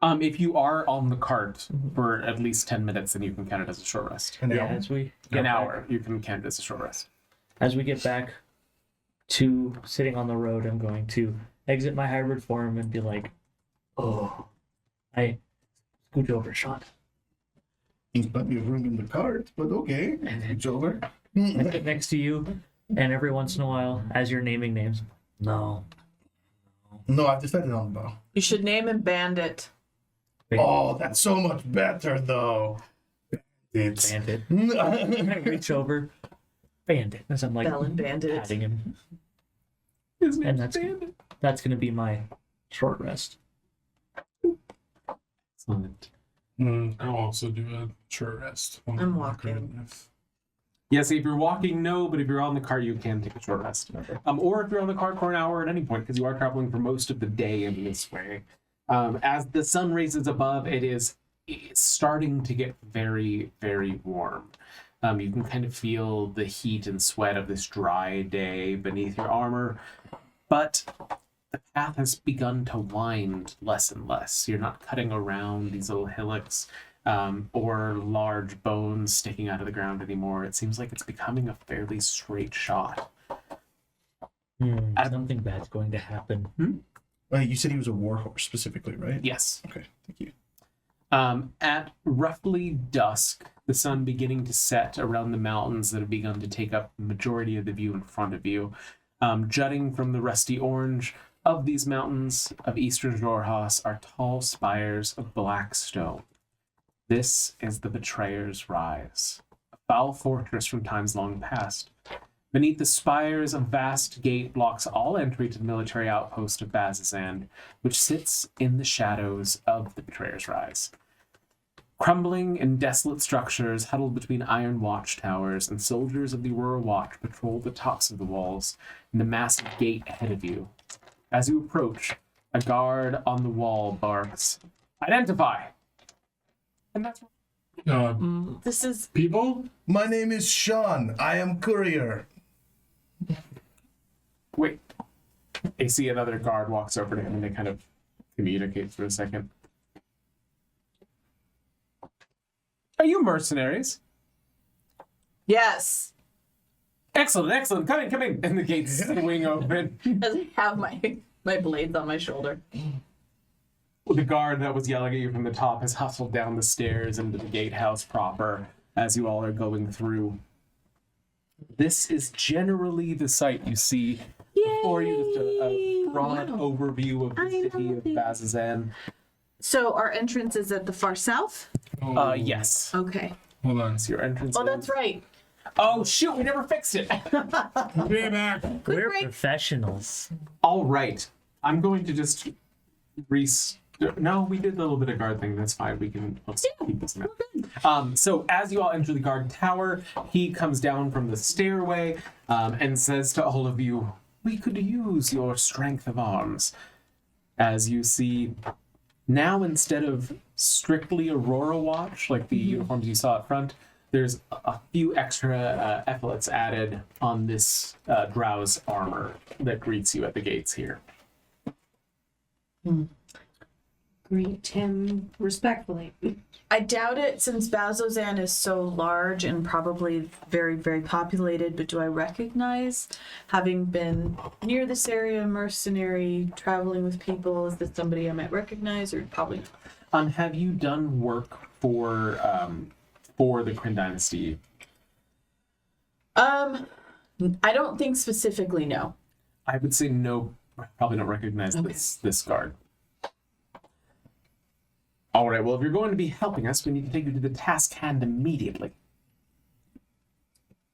If you are on the cart for at least 10 minutes, then you can count it as a short rest. An Yeah, hour? as we An hour, you can count it as a short rest. As we get back to sitting on the road, I'm going to exit my hybrid form and be like, "Oh, I scooch over, Sean." There's plenty of room in the cart, but okay. It's over. I sit next to you, and every once in a while, as you're naming names, no. No, I've decided on the bow. You should name him Bandit. Oh, that's so much better, though. It's... Bandit. I reach over, Bandit, as I'm like Bellin Bandit. patting him, His and name's that's Bandit. going to be my short rest. Excellent. I'll also do a short rest. I'm walking. Yes, if you're walking, no, but if you're on the cart, you can take a short rest. Or if you're on the cart for an hour at any point, because you are traveling for most of the day in this way. As the sun raises above, it's starting to get very, very warm. You can kind of feel the heat and sweat of this dry day beneath your armor, but the path has begun to wind less and less. You're not cutting around these little hillocks or large bones sticking out of the ground anymore. It seems like it's becoming a fairly straight shot. Something bad's going to happen. You said he was a warhorse specifically, right? Yes. Okay, thank you. At roughly dusk, the sun beginning to set around the mountains that have begun to take up the majority of the view in front of you. Jutting from the rusty orange of these mountains of eastern Jorhas are tall spires of black stone. This is the Betrayer's Rise, a foul fortress from times long past. Beneath the spires, a vast gate blocks all entry to the military outpost of Bazzoxan, which sits in the shadows of the Betrayer's Rise. Crumbling and desolate structures huddled between iron watchtowers, and soldiers of the Aurora Watch patrol the tops of the walls and the massive gate ahead of you. As you approach, a guard on the wall barks, "Identify!" And that's This is People? My name is Sean. I am courier. Wait. You see another guard walks over to him and they kind of communicate for a second. Are you mercenaries? yes. Excellent, excellent. Come in, come in. And the gates swing open. As I have my blades on my shoulder. The guard that was yelling at you from the top has hustled down the stairs into the gatehouse proper as you all are going through. This is generally the sight you see before you. Just a broad overview of the city of Bazzoxan. So our entrance is at the far south? Yes. Okay. Hold on. So your entrance. Oh, that's is- right. Oh shoot! We never fixed it. Be back. We're break. professionals. All right. I'm going to just No, we did a little bit of guard thing. That's fine. Let's keep this now. So as you all enter the guard tower, he comes down from the stairway and says to all of you, "We could use your strength of arms." As you see, now instead of strictly Aurora Watch, like the uniforms you saw up front, there's a few extra epaulets added on this Drow's armor that greets you at the gates here. Greet him respectfully. I doubt it since Bazzoxan is so large and probably very, very populated, but do I recognize, having been near this area, mercenary, traveling with people, is this somebody I might recognize or probably not? Have you done work for the Kryn Dynasty? I don't think specifically, no. I would say no, probably don't recognize this guard. All right, well, if you're going to be helping us, we need to take you to the task hand immediately.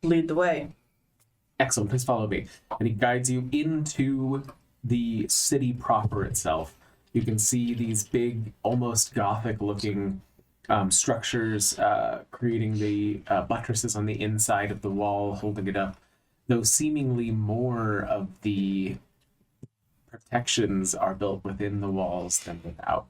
Lead the way. Excellent, please follow me. And he guides you into the city proper itself. You can see these big, almost Gothic-looking structures creating the buttresses on the inside of the wall, holding it up. Though seemingly more of the protections are built within the walls than without.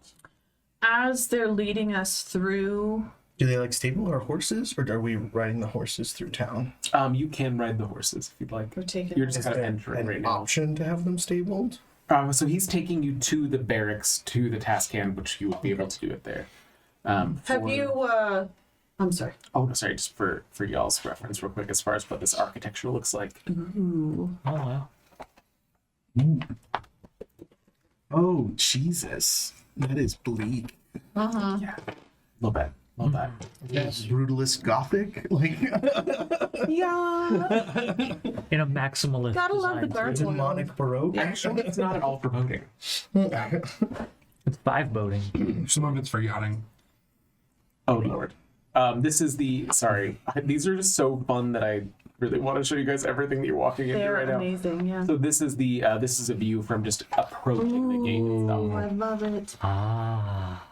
As they're leading us through, Do they like stable our horses, or are we riding the horses through town? You can ride the horses if you'd like. we're taking. You're just Is kind of there entering an right now. option to have them stabled? So he's taking you to the barracks, to the task hand, which you will be able to do it there. Have you? I'm sorry. Oh, no, sorry, just for y'all's reference real quick, as far as what this architecture looks like. Ooh. Oh wow. Oh, Jesus. That is bleak. Yeah, a little bit. Brutalist Gothic? Like, Yeah. In a maximalist. Gotta love the design. gargoyle. demonic Baroque? Actually, it's not at all foreboding. It's 5 boating. Some of it's for yachting. Oh, Lord. This is the... Sorry. These are just so fun that I really want to show you guys everything that you're walking into They're right now. amazing. Yeah. So this is the this is a view from just approaching the gate Ooh, I itself. love it. Ah.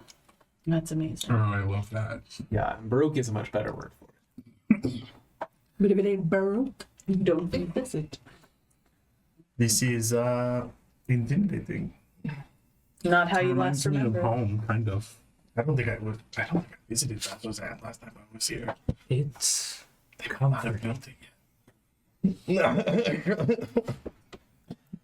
That's amazing. Oh, I love that. Yeah, Baroque is a much better word for it. But if it ain't Baroque, you don't visit. This is intimidating. Not how you Reminds last me of remember. home, kind of. I don't think I visited Bazzoxan last time I was here. It's They don't know they're building it.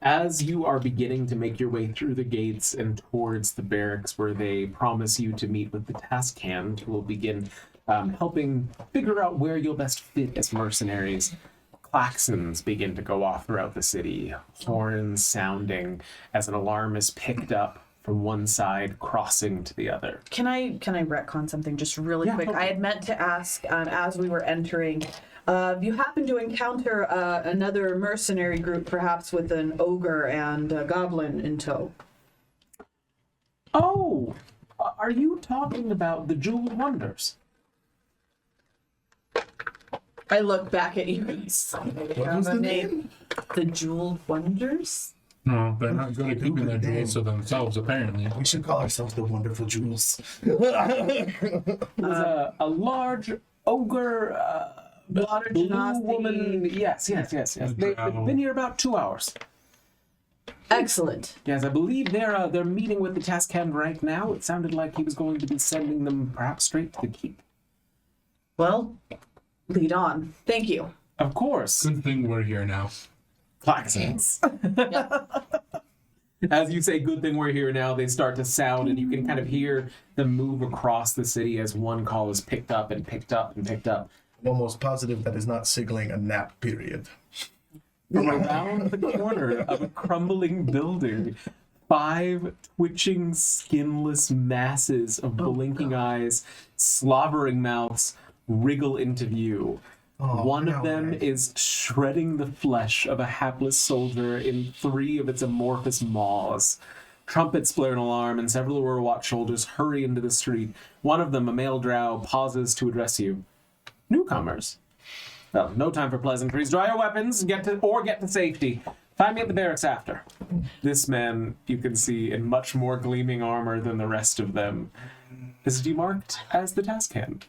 As you are beginning to make your way through the gates and towards the barracks where they promise you to meet with the task hand, who will begin helping figure out where you'll best fit as mercenaries, klaxons begin to go off throughout the city, horns sounding as an alarm is picked up from one side, crossing to the other. Can I retcon something just really Yeah, quick? totally. I had meant to ask as we were entering. You happen to encounter another mercenary group, perhaps with an ogre and a goblin in tow. Oh, are you talking about the Jeweled Wonders? I look back at you. What was the name? The Jeweled Wonders? No, they're not good at keeping their jewels to themselves, apparently. We should call ourselves the Wonderful Jewels. It was a large ogre, Water blue generosity. woman. Yes. They've been here about 2 hours. Excellent. Yes, I believe they're meeting with the task hand right now. It sounded like he was going to be sending them perhaps straight to the keep. Well, lead on. Thank you. Of course. Good thing we're here now. Klaxons. As you say, good thing we're here now, they start to sound, and you can kind of hear them move across the city as one call is picked up and picked up and picked up. I'm almost positive that is not signaling a nap period. From around the corner of a crumbling building, 5 twitching, skinless masses of blinking eyes, slobbering mouths wriggle into view. Oh, One of no them way. is shredding the flesh of a hapless soldier in 3 of its amorphous maws. Trumpets blare an alarm, and several Urwat soldiers hurry into the street. One of them, a male drow, pauses to address you. Newcomers. Well, no time for pleasantries. Draw your weapons, get to safety. Find me at the barracks after. This man, you can see, in much more gleaming armor than the rest of them, is demarked as the task hand.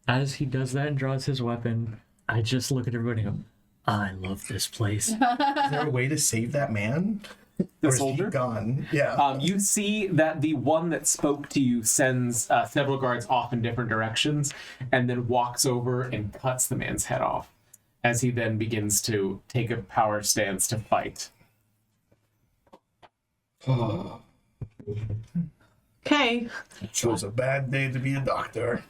As he does that and draws his weapon, I just look at everybody and go, I love this place. Is there a way to save that man? The Or is he soldier? gone? Yeah. You see that the one that spoke to you sends several guards off in different directions and then walks over and cuts the man's head off as he then begins to take a power stance to fight. Okay. Chose a bad day to be a doctor.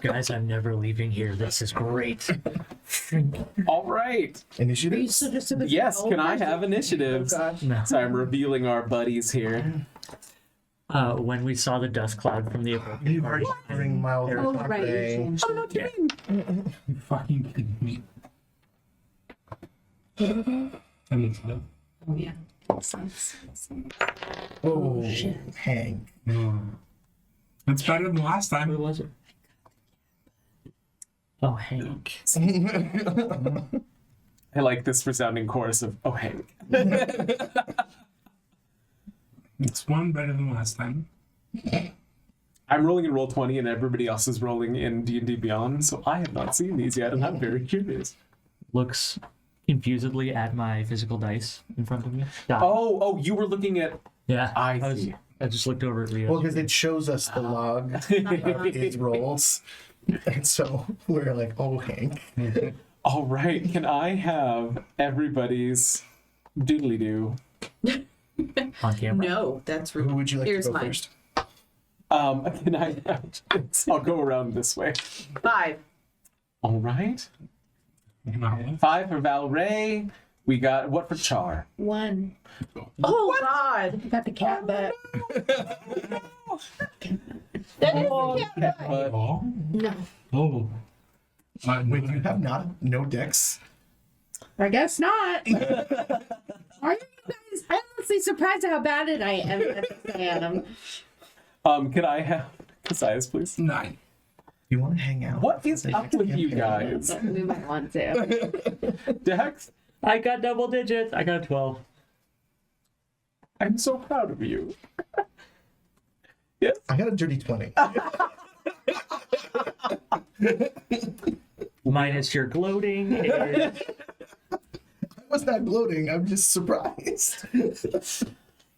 Guys, I'm never leaving here. This is great. All right. Initiative? Yes, can I have initiatives? Gosh. No. So I'm revealing our buddies here. When we saw the dust cloud from the You are hearing mild Oh, right. Day. Oh, no, do you mean? You fucking kidding me. I need to know. Oh, yeah. Oh, Hank. It's better than last time. Who was it? Oh, Hank. I like this resounding chorus of, oh, Hank. It's one better than last time. I'm rolling in Roll20 and everybody else is rolling in D&D Beyond, so I have not seen these yet and I'm very curious. Looks confusedly at my physical dice in front of me. Oh, you were looking at... Yeah. I see. I just looked over at Leo. Well, because it shows us the log of his rolls. And so we're like, oh, Hank. All right, can I have everybody's doodly-doo? On camera. No, that's Who rude. would you like Here's to go mine. first? Can I have... I'll go around this way. 5. All right. No. 5 for Valray. We got... What for Char? 1. Oh, God. I got the cat butt. That is the cat butt. Oh. No. Oh. Wait, you have no decks? I guess not. Are you guys endlessly surprised at how bad at I am at this I am? Can I have Cassius, please? 9. You want to hang out? What is up with you guys? We might want to. Dex, I got double digits. I got 12. I'm so proud of you. Yes. I got a dirty 20. Minus your gloating. Is... I was not gloating. I'm just surprised.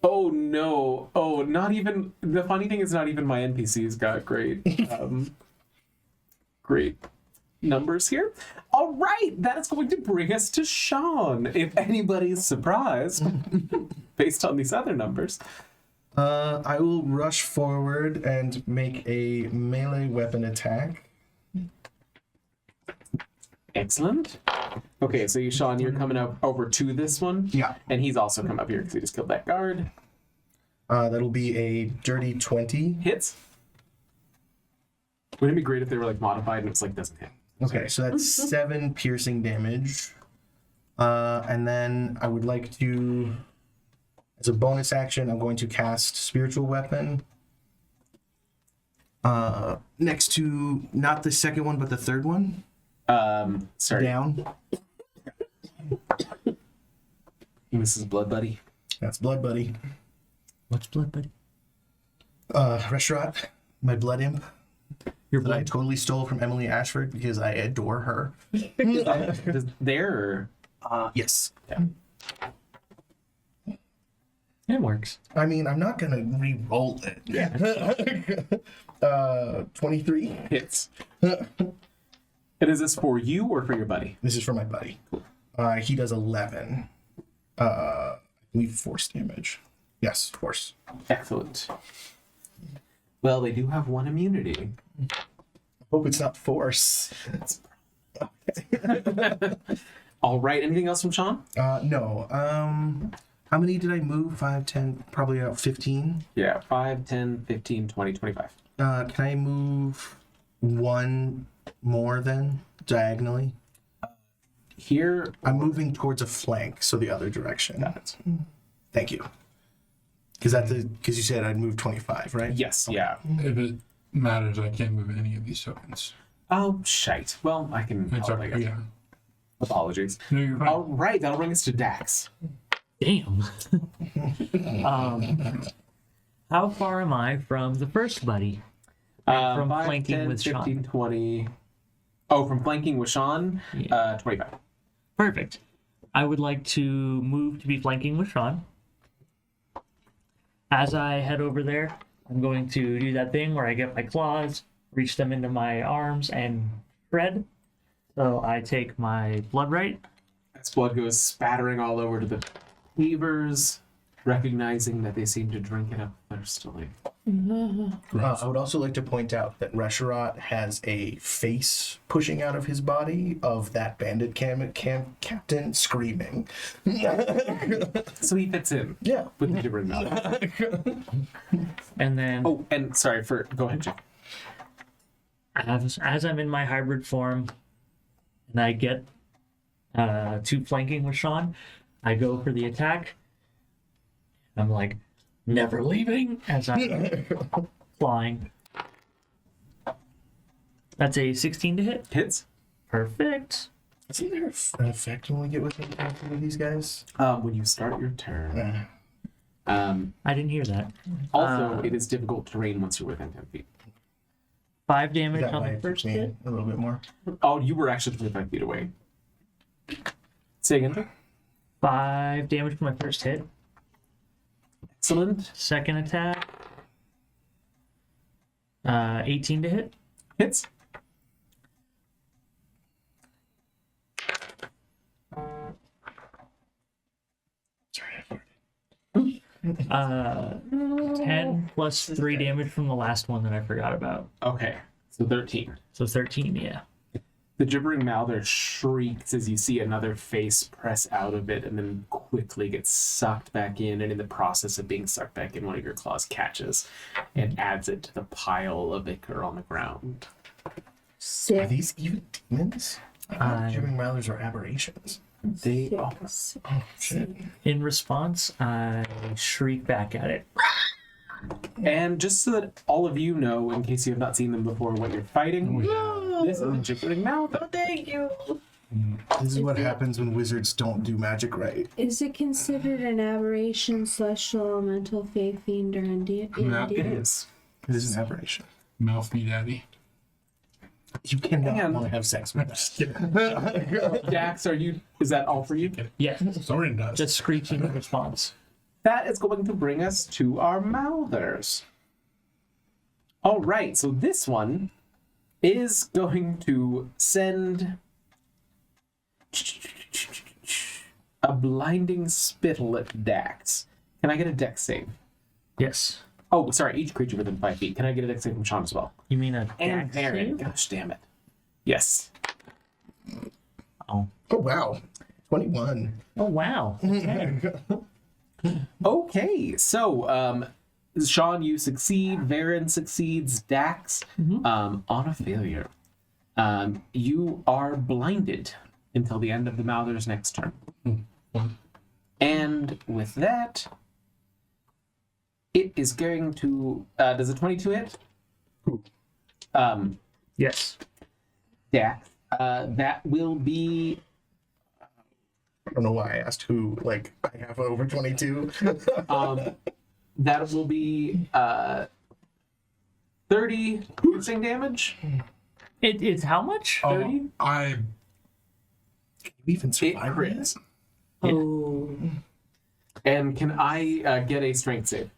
Oh no. Oh, not even... The funny thing is not even my NPCs got great, great numbers here. All right, that is going to bring us to Sean. If anybody's surprised, based on these other numbers. I will rush forward and make a melee weapon attack. Excellent. Okay, so you, Sean, you're coming up over to this one. Yeah. And he's also come up here because he just killed that guard. That'll be a dirty 20. Hits. Wouldn't it be great if they were like modified and it's like doesn't hit? Okay, so that's 7 piercing damage. And then I would like to, as a bonus action, I'm going to cast Spiritual Weapon. Next to, not the second one, but the third one. Sorry. Down. This is Blood Buddy. That's Blood Buddy. What's blood, buddy? Restaurant, my blood imp. Your That I blood. totally stole from Emily Ashford because I adore her. There. Yes. It works. I mean, I'm not gonna re-roll it. Yeah. 23. Hits. And is this for you or for your buddy? This is for my buddy. He does 11. I believe force damage. Yes, force. Excellent. Well, they do have one immunity. Hope it's not force. All right. Anything else from Sean? No. How many did I move? 5, 10, probably about 15. Yeah. 5, 10, 15, 20, 25. Can I move one more then, diagonally? Here. I'm moving towards a flank, so the other direction. Got it. Thank you. Because you said I'd move 25, right? Yes. Yeah. If it matters, I can't move any of these tokens. Oh, shite. Well, I can. It's help, I okay. guess. Yeah. Apologies. No, you're fine. All right. That'll bring us to Dax. Damn. How far am I from the first buddy? From 5, flanking 10, with 15, Sean. 20. Oh, from flanking with Sean? 25. Perfect. I would like to move to be flanking with Sean. As I head over there, I'm going to do that thing where I get my claws, reach them into my arms, and shred. So I take my blood right. As blood goes spattering all over to the weavers, recognizing that they seem to drink it up thirstily. I would also like to point out that Reshirat has a face pushing out of his body of that bandit captain screaming. So he fits in Yeah. with the gibbering mouth. And then Oh, and sorry for... Go ahead, Jim. as I'm in my hybrid form and I get to flanking with Sean, I go for the attack. I'm like, never leaving as I'm flying. That's a 16 to hit. Hits. Perfect. Isn't there an effect when we get within contact with these guys? When you start your turn, I didn't hear that. Also, it is difficult terrain once you're within 10 feet. 5 damage That on might the have first took me hit. a little bit more. Oh, you were actually 25 feet away. Say again. 5 damage for my first hit. Excellent. Second attack. 18 to hit. Hits. Sorry. 10 plus 3 damage from the last one that I forgot about. Okay, so 13. So 13, yeah. The gibbering mouther shrieks as you see another face press out of it and then quickly gets sucked back in. And in the process of being sucked back in, one of your claws catches and adds it to the pile of ichor on the ground. Are Sick. these even demons? Gibbering mouthers are aberrations. They are. Oh, shit. In response, I shriek back at it. And just so that all of you know, in case you have not seen them before, what you're fighting, No. this is a gibbering mouther. Oh, thank you. This is what happens when wizards don't do magic right. Is it considered an aberration, celestial, elemental, fey, fiend, or It deity? is. It is an aberration. Mouth me daddy. You cannot And- want to have sex with us. Dax, is that all for you? Yes, Soren does. just screeching in response. That is going to bring us to our mouthers. All right, so this one is going to send a blinding spittle at Dax. Can I get a dex save? Yes. Oh, sorry, each creature within 5 feet. Can I get a dex save from Sean as well? You mean a And dex Aaron. save? Gosh damn it. Yes. Oh. Oh, wow. 21. Oh, wow. Okay. Okay, so Sean, you succeed. Varen succeeds. Dax, on a failure. You are blinded until the end of the Mouther's next turn. And with that, it is going to. Does a 22 hit? Yes. Dax. That will be. I don't know why I asked who. Like, I have over 22. That will be 30 piercing damage. It's how much? 30. I Can you even survive crits. this? Oh. And can I get a strength save?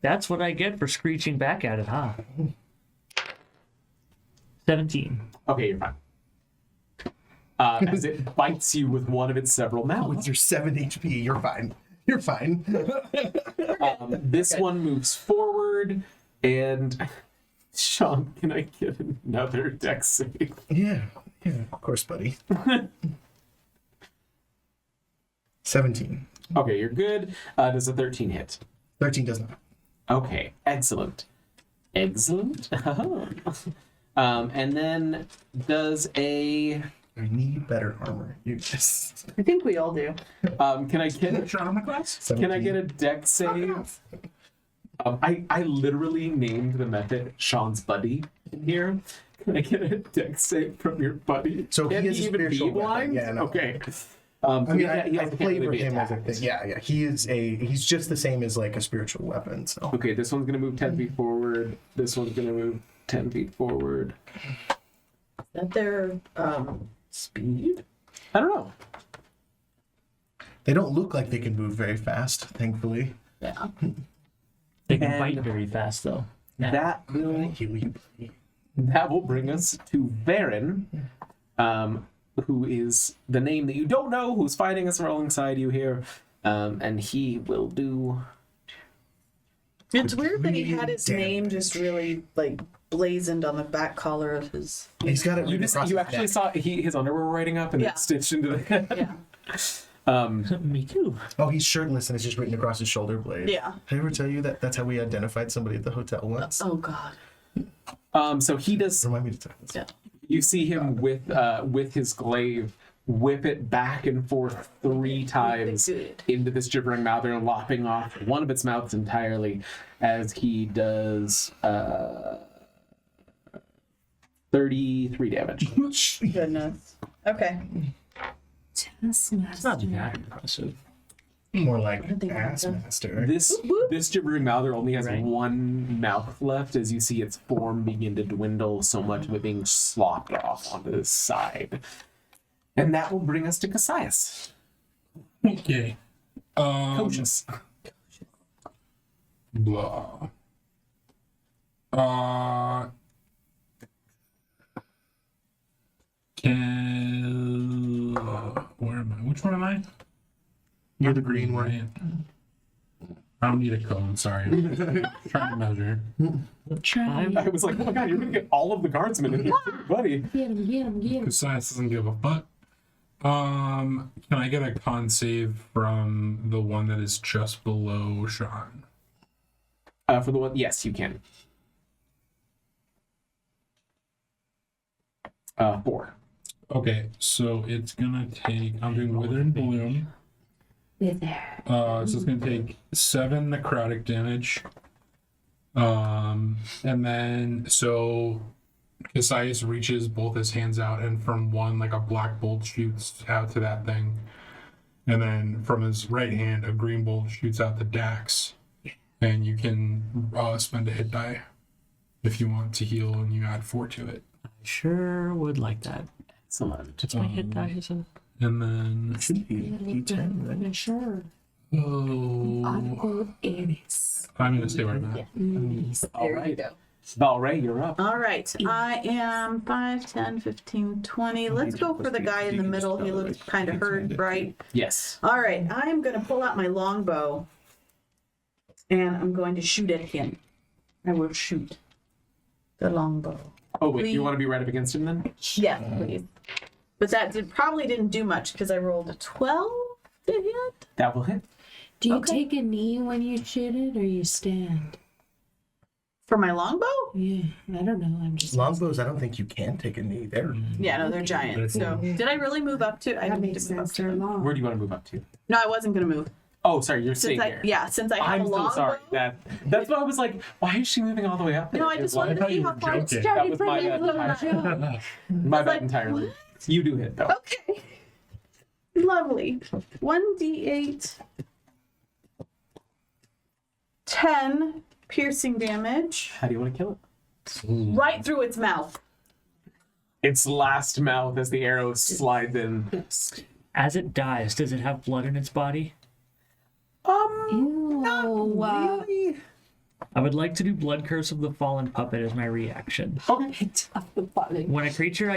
That's what I get for screeching back at it, huh? 17. Okay, you're fine. As it bites you with one of its several With mouths. your 7 HP, you're fine. You're fine. This one moves forward, and Sean, can I get another dex save? Yeah, of course, buddy. 17. Okay, you're good. Does a 13 hit? 13 does not. Okay, excellent. Excellent. And then does a. I need better armor. You just. I think we all do. Can I get? shot on my class. 17. Can I get a dex save? I literally named the method Sean's buddy in here. Can I get a dex save from your buddy? So Can he is a even be spiritual weapon. blind? Yeah, no. Okay. I mean, he I can't flavor really be him as a attacked. thing. Yeah. He's just the same as like a spiritual weapon. So Okay, this one's gonna move 10 feet forward. This one's gonna move 10 feet forward. Is that their speed? I don't know. they don't look like they can move very fast. Thankfully. Yeah. They can And- bite very fast, though. That will Heal you, buddy. That will bring us to Varen, who is the name that you don't know, who's fighting us alongside you here. And he will do. It's weird that he had his Damn. name just really like blazoned on the back collar of his. He's got it. You written just across you his actually neck. saw his underwear writing up and Yeah. it's stitched into the. Yeah. Me too. Oh, he's shirtless and it's just written across his shoulder blade. Yeah. Did I ever tell you that that's how we identified somebody at the hotel once? Oh God. So he does. Remind me to tell this. Yeah. You see him with his glaive whip it back and forth 3 times Good. into this gibbering mouther, lopping off one of its mouths entirely as he does 33 damage. Goodness. Okay. It's not that impressive. More like don't think ass so. master. This gibbering mouther only has Right. one mouth left as you see its form begin to dwindle, so much of it being slopped off onto the side. And that will bring us to Cassius. Okay. Coaches. Blah. Where am I? Which one am I? You're the green one. I don't need a cone, sorry. I'm trying to measure. I was like, oh my god, you're gonna get all of the guardsmen in here, buddy. Get him. Cassius doesn't give a fuck. Can I get a con save from the one that is just below Sean? For the one, yes, you can. 4. Okay, so it's gonna take. I'm doing Wither and Bloom. So it's gonna take 7 necrotic damage. And then so Cassius reaches both his hands out, and from one, like a black bolt shoots out to that thing. And then from his right hand, a green bolt shoots out to Dax. And you can spend a hit die if you want to heal, and you add 4 to it. I sure would like that. Excellent. It's my hit die, isn't And then Should be D10, right? Sure. oh, I'm gonna stay where I'm at. All There right. you go. Valray, you're up. All right, I am 5, 10, 15, 20. Let's go for the guy in the middle. He looks kind of hurt, right? Yes. All right, I'm going to pull out my longbow and I'm going to shoot at him. I will shoot the longbow. Oh wait, Please. you want to be right up against him then? Yeah, please. But that probably didn't do much because I rolled a 12 to hit. That will hit. Do you Okay. take a knee when you shoot it, or you stand? For my longbow? Yeah, I don't know. I'm just. Longbows, I don't think you can take a knee. They're Yeah, no, they're giant. So did I really move up to? I That didn't makes move up sense. to They're them. long. Where do you want to move up to? No, I wasn't going to move. Oh, sorry, you're Since staying I, here. yeah, since I have I'm a so longbow. sorry. That's why I was like, why is she moving all the way up there? No, I just wanted to thought see you how were far. joking. That was my Started bad from the entirely. little My bad like, entirely. You do hit though. Okay. Lovely. 1d8. 10 piercing damage. How do you want to kill it? Right through its mouth. Its last mouth as the arrow slides in. As it dies, does it have blood in its body? Ew. Really? I would like to do Blood Curse of the Fallen Puppet as my reaction. Okay. When a creature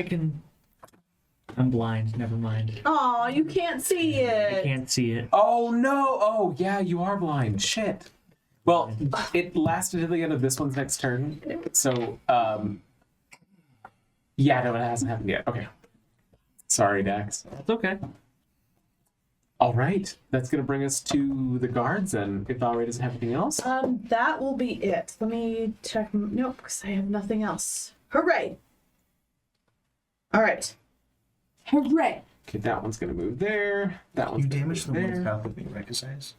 I'm blind, never mind. Oh, you can't see I it. can't see it. Oh no! Oh yeah, you are blind. Shit. Well, it lasted to the end of this one's next turn. So, yeah, no, it hasn't happened yet. Okay. Sorry, Dax. It's okay. All right, that's gonna bring us to the guards. And if Valray doesn't have anything else, That will be it. Let me check. Nope, because I have nothing else. Hooray! All right. Hooray! okay, that one's gonna move there. That one's you gonna damaged the move one there. south of me, right, Cassius?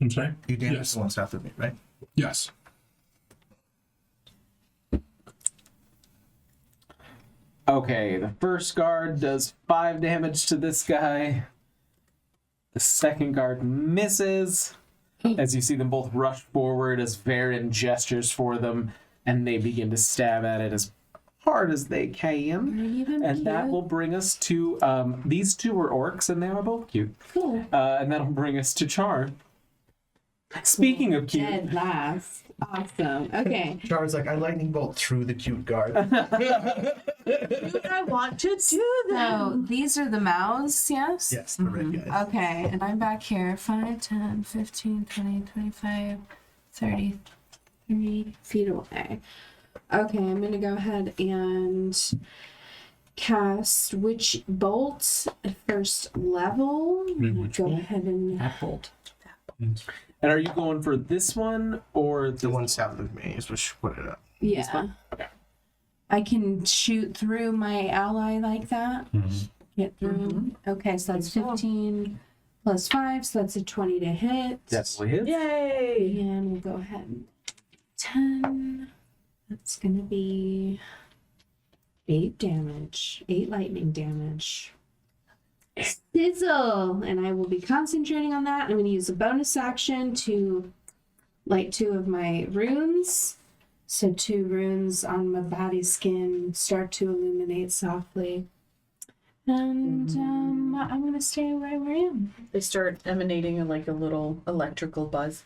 I'm sorry? You damaged Yes. the one south of me, right? Yes. Okay, the first guard does 5 damage to this guy. The second guard misses. As you see them both rush forward as Varen gestures for them, and they begin to stab at it as hard as they can. And that will bring us to these two are orcs, and they are both cute. Cool. And that'll bring us to Char. Speaking of cute, Dead last. Awesome. Okay. Char's like, I lightning bolt through the cute guard. Do I want to do that? So these are the mouths, yes? Yes, the red guy. Okay, and I'm back here. 5, 10, 15, 20, 25, 30. 3 feet away. Okay, I'm gonna go ahead and cast Witch Bolt at first level. I'm gonna which go bolt? ahead and That bolt. and are you going for this one or The one south of me is what it up. yeah. Okay. I can shoot through my ally like that. Get through. Okay, so that's 15 plus 5, so that's a 20 to hit. Definitely hits. Yay! And we'll go ahead and 10. That's gonna be 8 damage. 8 lightning damage. sizzle, and I will be concentrating on that. I'm going to use a bonus action to light 2 of my runes. So 2 runes on my body skin start to illuminate softly. And I'm going to stay right where I am. They start emanating like a little electrical buzz.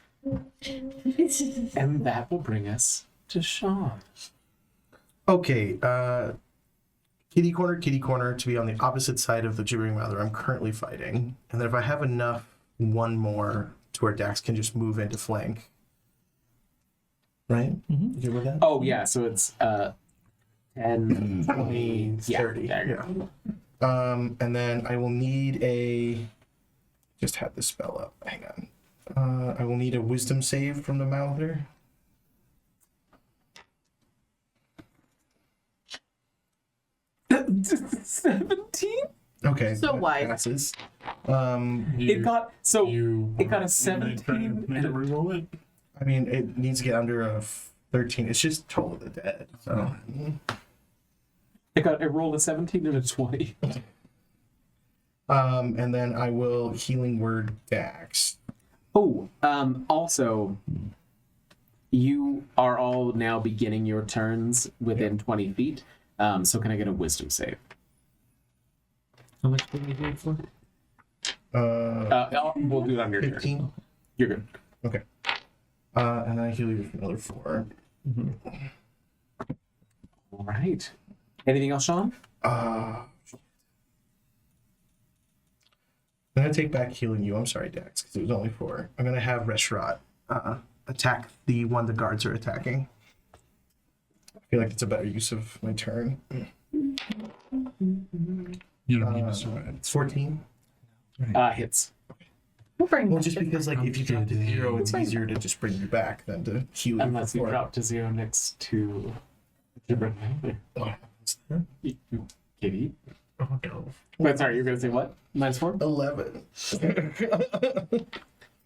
And that will bring us to Sean. Okay, kitty corner to be on the opposite side of the gibbering mother I'm currently fighting. And then if I have enough, one more to where Dax can just move into flank. Right? You good with that? Oh, yeah, so it's 10, 20, 30. Yeah, there you go. And then I will need a. Just had the spell up. Hang on. I will need a wisdom save from the Mouther. $17? Okay. So that wide. Passes. It got a 17 Make it re-roll it. I mean, it needs to get under a 13. It's just Toll of the Dead. So. it rolled a 17 and a 20. And then I will healing word Dax. Oh, also, you are all now beginning your turns within 20 feet. So can I get a wisdom save? How much did we do it for? We'll do it on your turn. 15. You're good. Okay. And I heal you with another 4. All right. Anything else, Sean? I'm gonna take back healing you. I'm sorry, Dax, because it was only 4. I'm gonna have Reshrot attack the one the guards are attacking. I feel like it's a better use of my turn. You don't need to survive. It's 14. Hits. We'll bring Well, back just the- because like if you drop to 0, it's easier to just bring you back than to heal you. Unless you before. drop to 0 next to Gibber. Oh, what's that? You kitty. Oh no. Wait, sorry, you're going to say what? -4? 11.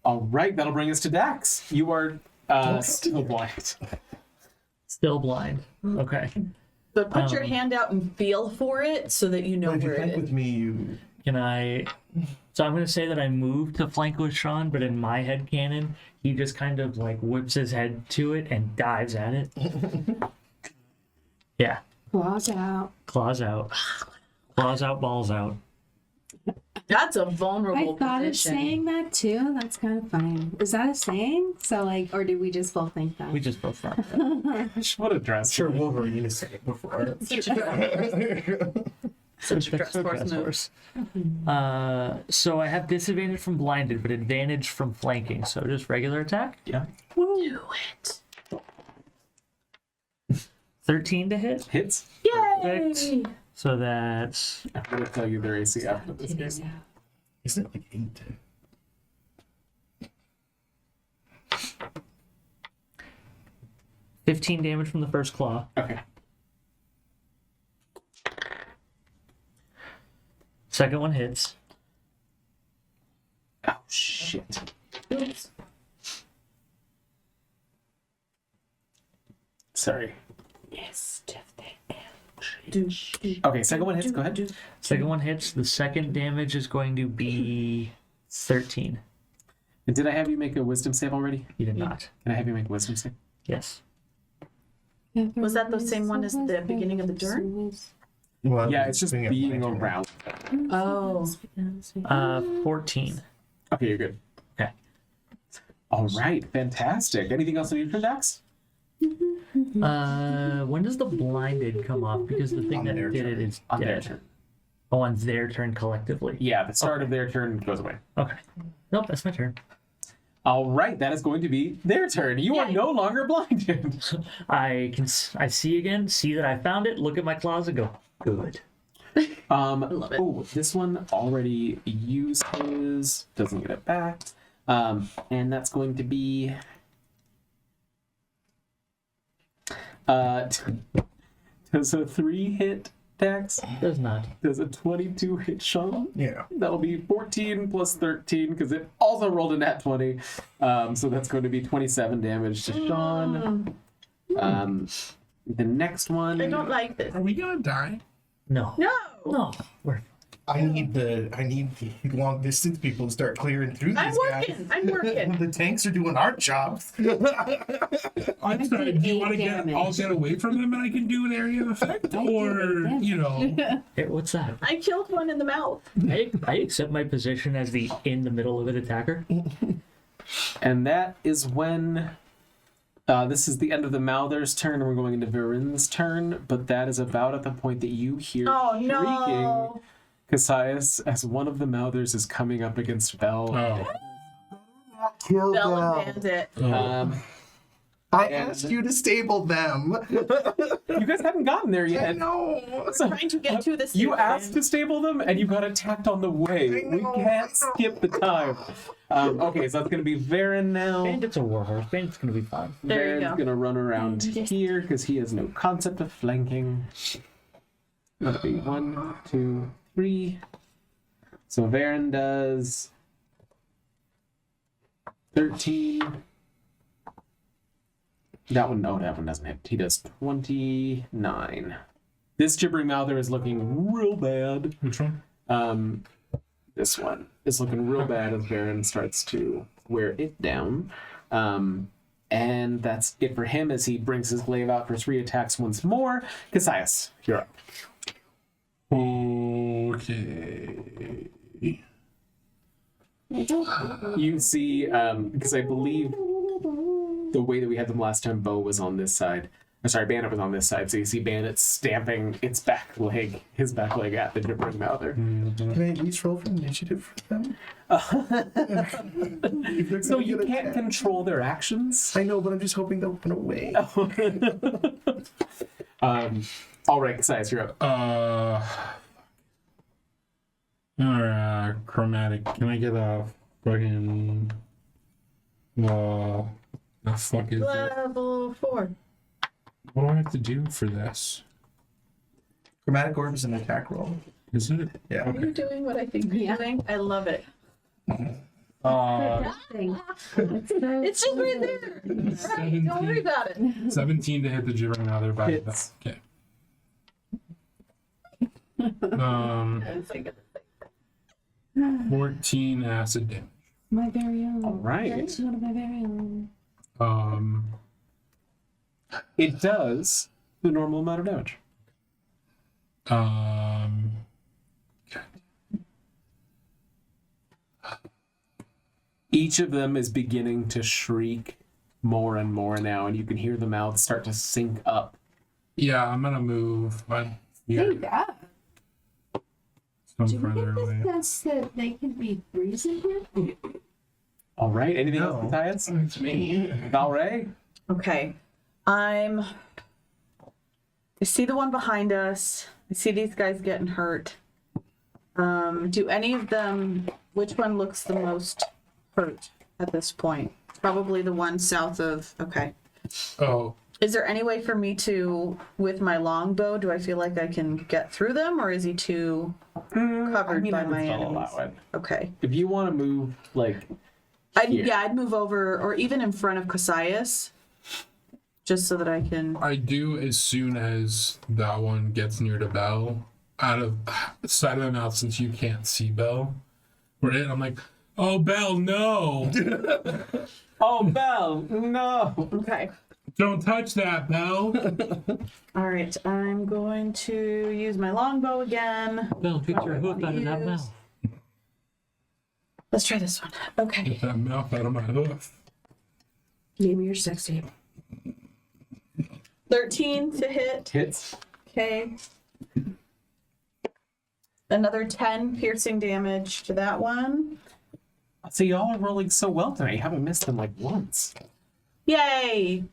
All right, that'll bring us to Dax. You are still blind. Still blind. Okay. But put your hand out and feel for it so that you know But if you where it flank is. with me, you. Can I? So I'm going to say that I moved to flank with Sean, but in my head canon, he just kind of like whips his head to it and dives at it. Yeah. Claws out. Claws out. Claws out, balls out. That's a I vulnerable thought of position. saying that too. That's kind of funny. Is that a saying? So like, or did we just both think that? We just both thought. What a dress. Sure, Wolverine has said it before. Such a dress force move. So I have disadvantage from blinded, but advantage from flanking. So just regular attack. Yeah. Do it. 13 to hit. Hits. Yay! Perfect. So that's I'm going to tell you their AC after this game. Isn't it like 8? 15 damage from the first claw. Okay. Second one hits. Oh, shit. Oops. Sorry. Yes, Okay, second one hits. Go ahead. Second one hits. The second damage is going to be 13. And did I have you make a wisdom save already? You did not. Can I have you make a wisdom save? Yes. Was that the same one as the beginning of the turn? Well, Yeah, it's just being being a flanker. around. Oh. 14. Okay, you're good. Okay. All right, fantastic. Anything else on your turn, Dax? When does the blinded come off? Because the thing On that their did it turn. is On dead. their turn. Oh, on their turn collectively. Yeah, the start of their turn goes away. Okay. Nope, that's my turn. All right, that is going to be their turn. You are Yay. no longer blinded. I see again, see that I found it, look at my closet, go, good. love it. Oh, this one already used his. Doesn't get it back. And that's going to be. Does a 3 hit Dax? Does not. Does a 22 hit Sean? Yeah. That'll be 14 plus 13 because it also rolled a nat 20. So that's going to be 27 damage to Sean. The next one. I don't like this. Are we gonna die? No. No. No. We're I need the long distance people to start clearing through these guys. I'm working. The tanks are doing our jobs. I'm sorry, do you want to damage. get away from them and I can do an area of effect? Or, you know. Hey, what's that? I killed one in the mouth. I accept my position as the in the middle of it attacker. And that is when this is the end of the Mouther's turn, and we're going into Viren's turn, but that is about at the point that you hear Oh shrieking no! Cassius as one of the Mouthers is coming up against Bell. Kill Bell them. and Bandit. I asked you to stable them. You guys haven't gotten there yet. No. So, Trying to get to the you stable asked to stable them, and you got attacked on the way. We can't skip the time. Okay, so that's going to be Varen now. Bandit's a warhorse. Bandit's gonna be fine. There you Varen's go. going to run around here because he has no concept of flanking. That'll be 1, 2, 3. So Varen does 13. That one doesn't hit. He does 29. This gibbering mouther is looking real bad. Which one? This one is looking real bad as Varen starts to wear it down. And that's it for him as he brings his glaive out for 3 attacks once more. Cassius, you're up. Okay. You see, because I believe the way that we had them last time, Bo was on this side. I'm sorry, Bandit was on this side. So you see Bandit stamping his back leg at the gibbering mouther. Can I at least roll for initiative for them? So you can't control their actions. I know, but I'm just hoping they'll run away. All right, Cassius, you're up. Chromatic. Can I get a fucking the fuck is it? Level 4. What do I have to do for this? Chromatic orb is an attack roll. Is it? Yeah. Are you doing what I think you're doing? I love it. Thing. It's just right there. Right, don't worry about it. 17 to hit the gibbering mother by Hits. Okay. I'm thinking. 14 acid damage. My very own. All right. That's one of my very own. It does the normal amount of damage. Each of them is beginning to shriek more and more now, and you can hear the mouths start to sync up. Yeah, I'm gonna move. Hey, that. Some Do we further get away. the sense that they could be breezing here? All right. Anything else, No. Matthias? It's me. Valray? Okay. I see the one behind us. I see these guys getting hurt. Do any of them, which one looks the most hurt at this point? Probably the one south of, okay. Oh, Is there any way for me to, with my longbow, do I feel like I can get through them, or is he too covered by my I'll enemies? allow it. Okay. If you want to move, like, here. I'd move over, or even in front of Cassius, just so that I can. I do as soon as that one gets near to Bell, out of the side of the mouth, since you can't see Bell. I'm like, oh, Bell, no! Oh, Bell, no! Okay. Don't touch that, Bell! All right. I'm going to use my longbow again. Bell, get your hoof out of that mouth. Let's try this one. Okay. Get that mouth out of my hoof. Name your sexy. 13 to hit. Hits. Okay. Another 10 piercing damage to that one. So y'all are rolling so well tonight. You haven't missed them like once. Yay!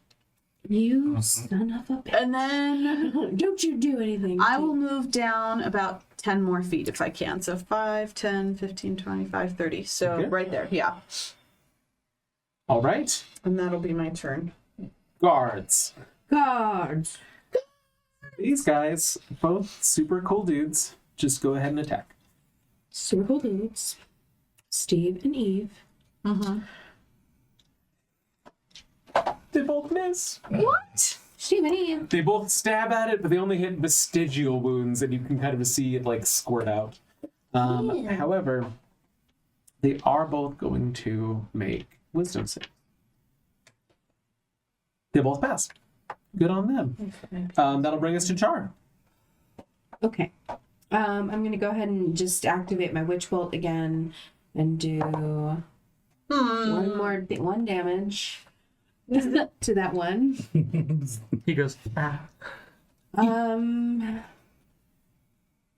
You son of a bitch. And then Don't you do anything. I will move down about 10 more feet if I can. So 5, 10, 15, 25, 30. So Okay. right there. Yeah. All right. And that'll be my turn. Guards. Guards. These guys, both super cool dudes. Just go ahead and attack. Circle dudes. Steve and Eve. Mm-hmm. They both miss. What? Steve and Eve. They both stab at it, but they only hit vestigial wounds, and you can kind of see it like squirt out. However, they are both going to make wisdom saves. They both pass. Good on them. That'll bring us to Char. Okay. I'm gonna go ahead and just activate my witch bolt again and do one damage to that one. He goes, ah.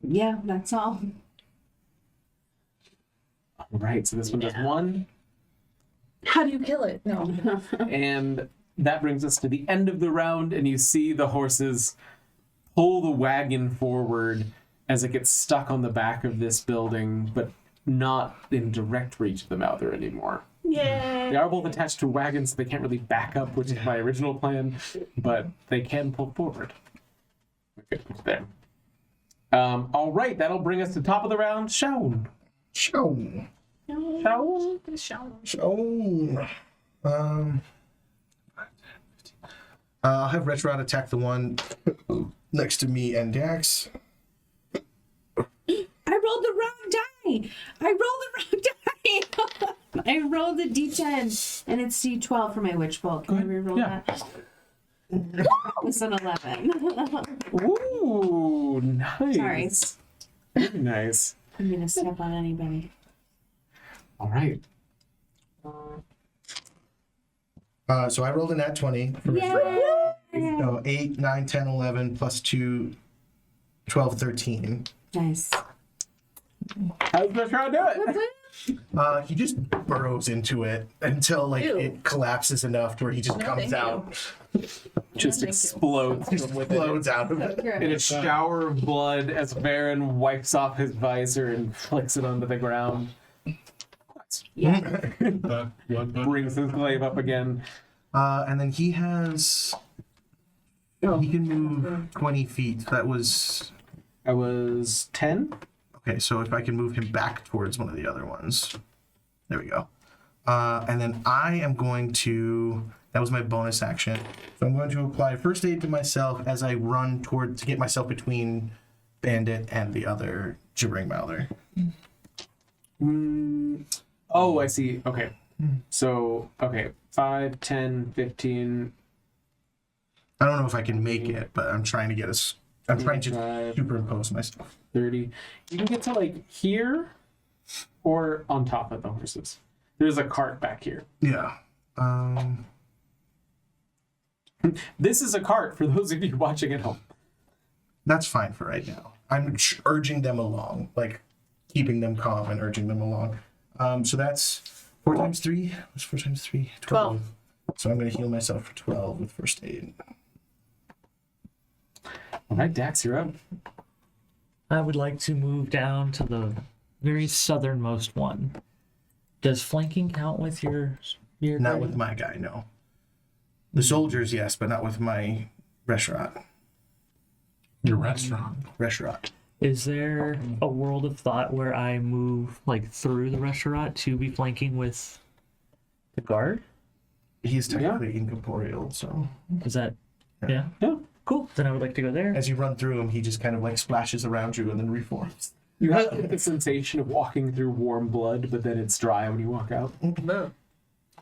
Yeah, that's all. All right, so this one does 1. How do you kill it? No. And that brings us to the end of the round, and you see the horses pull the wagon forward as it gets stuck on the back of this building, but not in direct reach of the Mouther anymore. Yay. They are both attached to wagons, so they can't really back up, which is my original plan, but they can pull forward. Okay, there. All right, that'll bring us to top of the round. Shaun. Show. I'll have Retrod attack the one next to me and Dax. I rolled the wrong die. I rolled a d10 and it's d12 for my witch bolt. Can I reroll that? It's an 11. Ooh, nice. Sorry. Very nice. I'm gonna step on anybody. All right. So I rolled a nat 20 for Retrod. So 8, 9, 10, 11 plus 2, 12, 13. Nice. How's the crowd do it? He just burrows into it until like Ew. it collapses enough to where he just No, comes thank out, Just thank you. explodes from within. explodes out of it. In a shower of blood as Baron wipes off his visor and flicks it onto the ground. That blood bud. Brings his glaive up again. And then he has. He can move 20 feet. That was. I was 10. Okay, so if I can move him back towards one of the other ones. There we go. And then I am going to. That was my bonus action. So I'm going to apply first aid to myself as I run toward to get myself between Bandit and the other gibbering mouther. Oh, I see. Okay. So, 5, 10, 15. I don't know if I can make it, but I'm trying to get us. I'm trying to 25, superimpose myself. 30. You can get to like here or on top of the horses. There's a cart back here. Yeah. This is a cart for those of you watching at home. That's fine for right now. I'm urging them along, like keeping them calm and urging them along. So that's 4 times 3. What's 4 times 3? 12. So I'm going to heal myself for 12 with first aid. All right, Dax, you're up. I would like to move down to the very southernmost one. Does flanking count with your Not guy? with my guy, no. The soldiers, yes, but not with my restaurant. Your restaurant. Restaurant. Is there a world of thought where I move like through the restaurant to be flanking with the guard? He is technically incorporeal, so Is that yeah? Yeah. Cool. Then I would like to go there. as you run through him, he just kind of like splashes around you and then reforms. You have the sensation of walking through warm blood, but then it's dry when you walk out.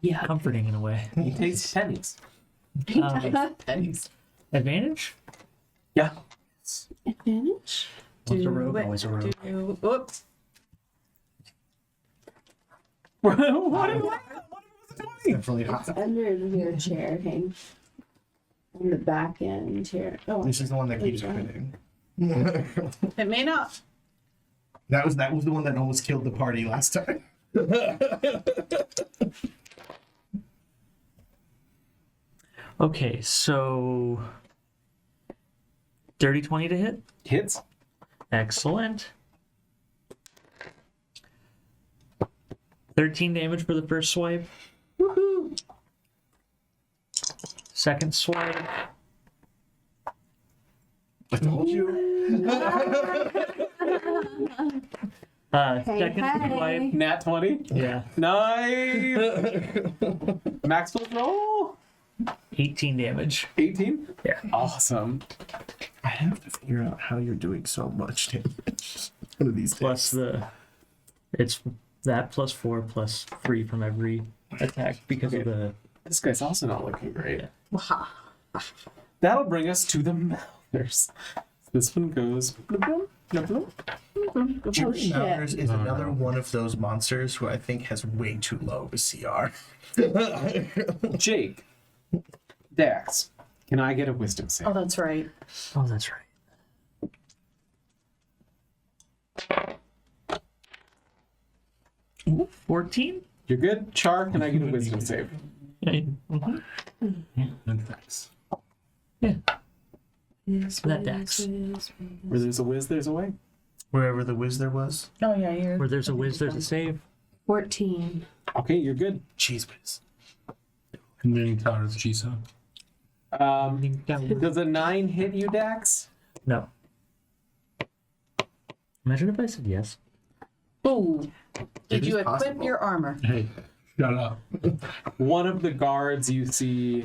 Yeah, comforting in a way. You taste pennies. Pennies. Advantage? Yeah. Advantage? Once a rogue, always a rogue. Whoops. What was it? Definitely hot. Under your chair, hang. On the back end here. Oh, This is the one that keeps spinning. It may not. That was the one that almost killed the party last time. Okay, so 30-20 to hit. Hits. Excellent. 13 damage for the first swipe. Woohoo. Second swipe. I told you. Second hey. swipe. Nat 20. Yeah. Nice. Maxwell roll. 18 damage. 18. Yeah. Awesome. I have to figure out how you're doing so much damage. One of these plus it's that plus 4 plus 3 from every attack because of the. This guy's also not looking great. Waha. That'll bring us to the Mouthers. This one goes. Bloop, bloop, bloop, bloop. Gibbering Mouthers is another one of those monsters who I think has way too low of a CR. Jake, Dax, can I get a wisdom save? Oh, that's right. Oh, that's right. Ooh, 14? You're good. Char, can I get a wisdom save? Yeah. And thanks. Yeah. That Dax. Where there's a whiz, there's a way. Wherever the whiz there was. Oh yeah, you're. Where there's a whiz, there's a save. 14. Okay, you're good. Cheese whiz. Convening Towers Chisa. Does a 9 hit you, Dax? No. Imagine if I said yes. Ooh. Did It you is equip possible. your armor? Hey, shut up. One of the guards you see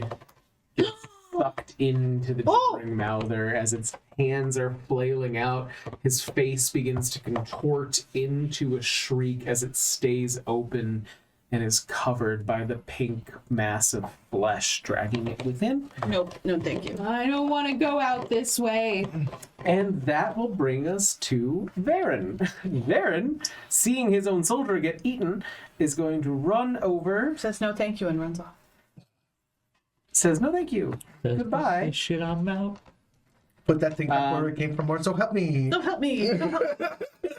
gets sucked into the gibbering mouther as its hands are flailing out. His face begins to contort into a shriek as it stays open and is covered by the pink mass of flesh dragging it within. Nope. No, thank you. I don't want to go out this way. And that will bring us to Varen. Varen, seeing his own soldier get eaten, is going to run over, Says no, thank you, and runs off. says no thank you. Goodbye. Shit, I'm out. Put that thing back where it came from, or so help me. Don't help me. Don't help me.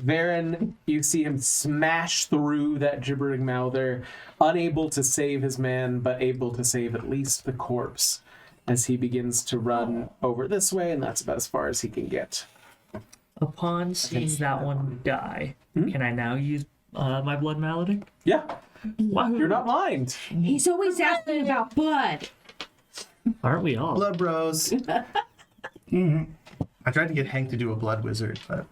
Varen, you see him smash through that gibbering mouther, unable to save his man, but able to save at least the corpse as he begins to run over this way, and that's about as far as he can get. Upon seeing that one die, can I now use my blood malady? Yeah, Wow. you're not blind. He's always asking about blood. Aren't we all? Blood bros. I tried to get Hank to do a blood wizard, but.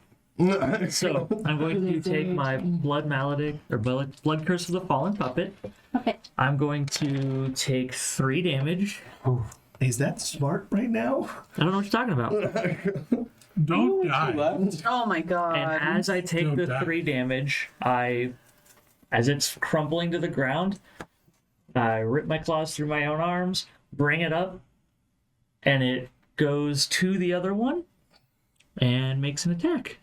So I'm going to take my blood malady or blood curse of the fallen puppet. Okay. I'm going to take 3 damage. Is that smart right now? I don't know what you're talking about. Don't Two die. left. Oh my god. And as I take Don't the die. 3 damage, as it's crumbling to the ground, I rip my claws through my own arms, bring it up, and it goes to the other one and makes an attack.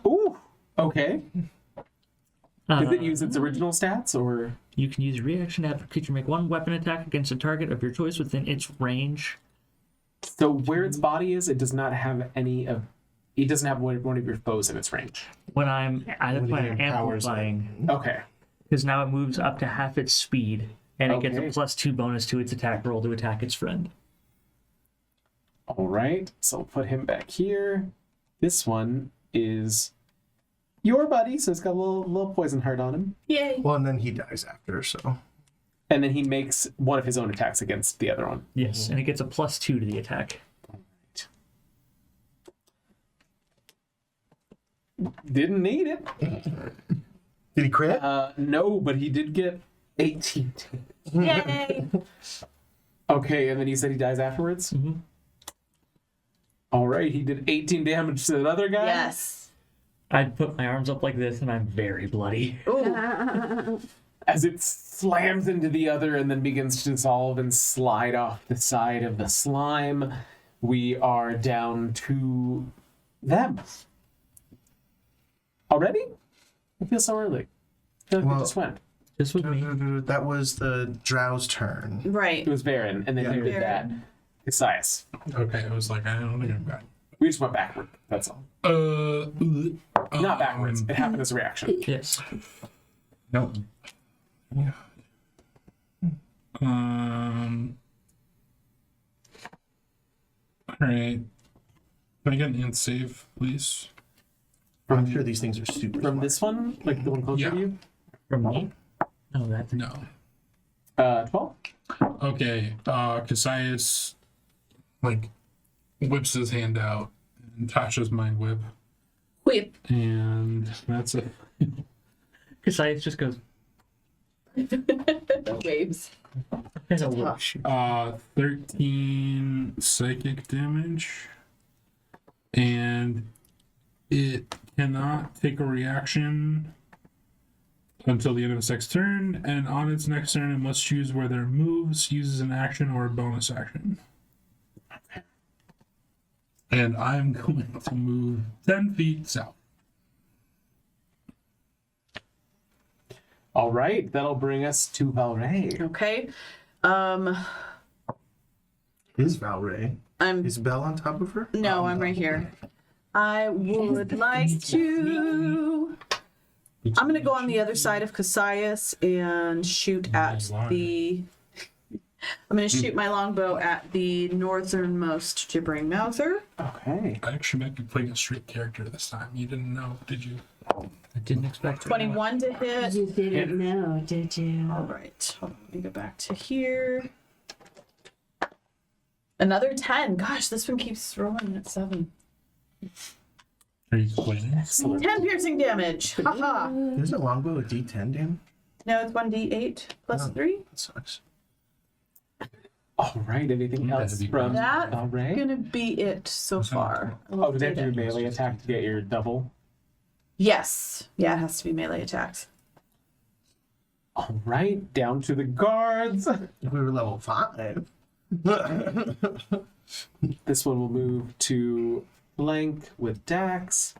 Ooh, okay. Does it Uh, use its original stats, or? You can use reaction to have a creature make 1 weapon attack against a target of your choice within its range. So where its body is, it does not have any of... It doesn't have one of your foes in its range. When I'm When it empowers amplifying, Okay. because now it moves up to half its speed, and it gets Okay. a +2 bonus to its attack roll to attack its friend. All right, so I'll put him back here. This one is your buddy, so it's got a little poison heart on him. Yay. Well, and then he dies after, so. And then he makes one of his own attacks against the other one. Yes, and it gets a +2 to the attack. Didn't need it. Did he crit? No, but he did get 18. Yay. Okay, and then he said he dies afterwards? Mhm. All right, he did 18 damage to another guy? Yes. I put my arms up like this, and I'm very bloody. Ooh. As it slams into the other and then begins to dissolve and slide off the side of the slime, we are down to them. Already? I feel so early. I feel like Well- we just went. Just with me. That was the Drow's turn. Right. It was Varen, and then Yeah. who did that? Isaias. Okay, I was like, I don't think I'm back. We just went backward. That's all. Not backwards. It happened as a reaction. Yes. Nope. All right. Can I get an int save, please? I'm sure these things are super From smart. this one, like the one closer Yeah. to you, From me? No, that. No. 12. Okay. Cassius like whips his hand out and Tasha's mind whip, Whip. and that's it. Cassius just goes, Waves. there's a little shoot. 13 psychic damage, and it cannot take a reaction until the end of its next turn, and on its next turn, it must choose whether it moves, uses an action, or a bonus action. And I'm going to move 10 feet south. All right, that'll bring us to Valray. Okay. Is Valray? I'm Is Belle on top of her? no, I'm right here. I would like to. I'm gonna go on the other side of Cassius and shoot at the. I'm gonna shoot my longbow at the northernmost gibbering mouther. Okay. I actually might be playing a street character this time. You didn't know, did you? I didn't expect it. 21 to hit. You didn't know, did you? All right, hold on, let me go back to here. Another 10. Gosh, this one keeps rolling at 7. Are you complaining? 10 piercing damage. Haha. Isn't a longbow a D10, Dan? No, it's 1d8 plus Oh. 3. That sucks. All right, anything Yeah, else that'd be from That's Valray? gonna be it so far. Oh, do they have to do melee attack to get your double? Yes. Yeah, it has to be melee attacks. All right, down to the guards. If we were level 5. This one will move to flank with Dax.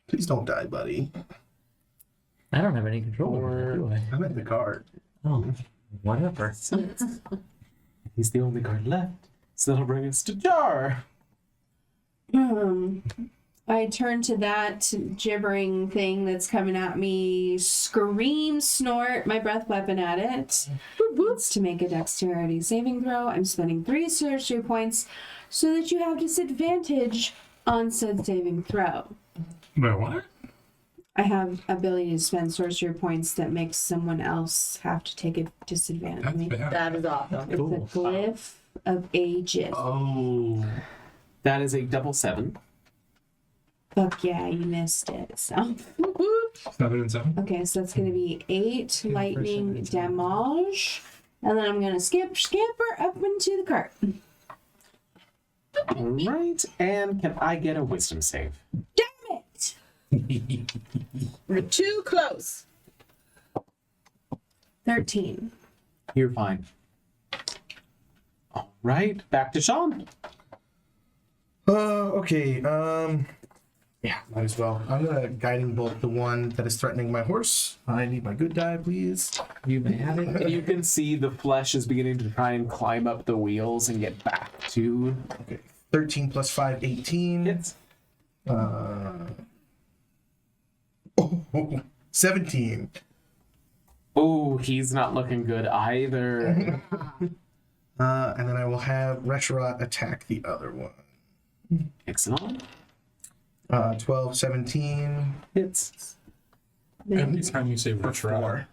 Please don't die, buddy. I don't have any control over that, do I? I'm at the guard. Oh, whatever. He's the only guard left. So that'll bring us to Jar. I turn to that gibbering thing that's coming at me, scream, snort my breath weapon at it. It's to make a dexterity saving throw. I'm spending 3 sorcery points so that you have disadvantage on said saving throw. Wait, what? I have ability to spend sorcery points that makes someone else have to take a That's disadvantage. bad. That is awesome. It's a glyph of ages. Oh. That is a double 7. Fuck yeah, you missed it. So 7 and 7? okay, so that's gonna be 8 lightning damage. And then I'm gonna scamper up into the cart. All right, and can I get a wisdom save? Damn it! We're too close. 13. You're fine. All right, back to Sean. Okay, yeah, might as well. I'm gonna guiding bolt the one that is threatening my horse. I need my good die, please. You may have it. And you can see the flesh is beginning to try and climb up the wheels and get back to Okay, 13 plus 5, 18. hits. 17. Oh, he's not looking good either. And then I will have Reshirat attack the other one. Excellent. 12, 17. Hits. Every time you say Rich Rod, 4.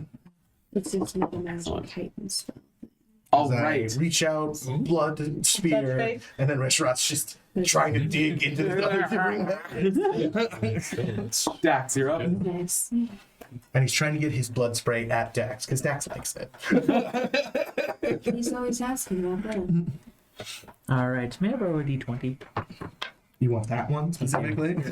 It's just another Excellent. magic Titan spell. All As I right. reach out, blood Touch spear, faith. and then Reshirat's just trying to dig into the other to bring that. Dax, you're up. Nice. And he's trying to get his blood spray at Dax, because Dax likes it. He's always asking about that. All right, may I borrow a d20? You want that one specifically? He's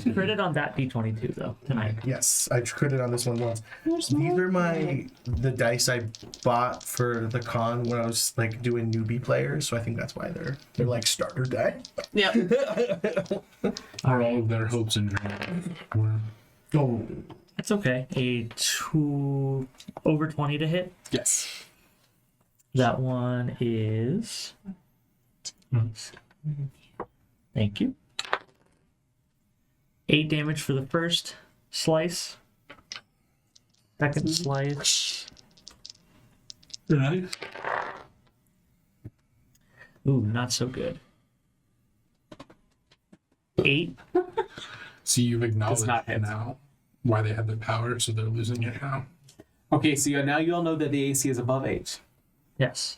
critted on that d22 though tonight. Yes, I critted on this one once. There's These more. are the dice I bought for the con when I was like doing newbie players, so I think that's why they're like starter die. Yep. All right, all of their hopes and dreams were. Oh, it's okay. A 2 over 20 to hit. Yes. That one is. Thank you. 8 damage for the first slice. Second slice. Nice. Ooh, not so good. 8. See, you've acknowledged not hit. now why they have the power, so they're losing it now. Okay, so now you all know that the AC is above 8. Yes.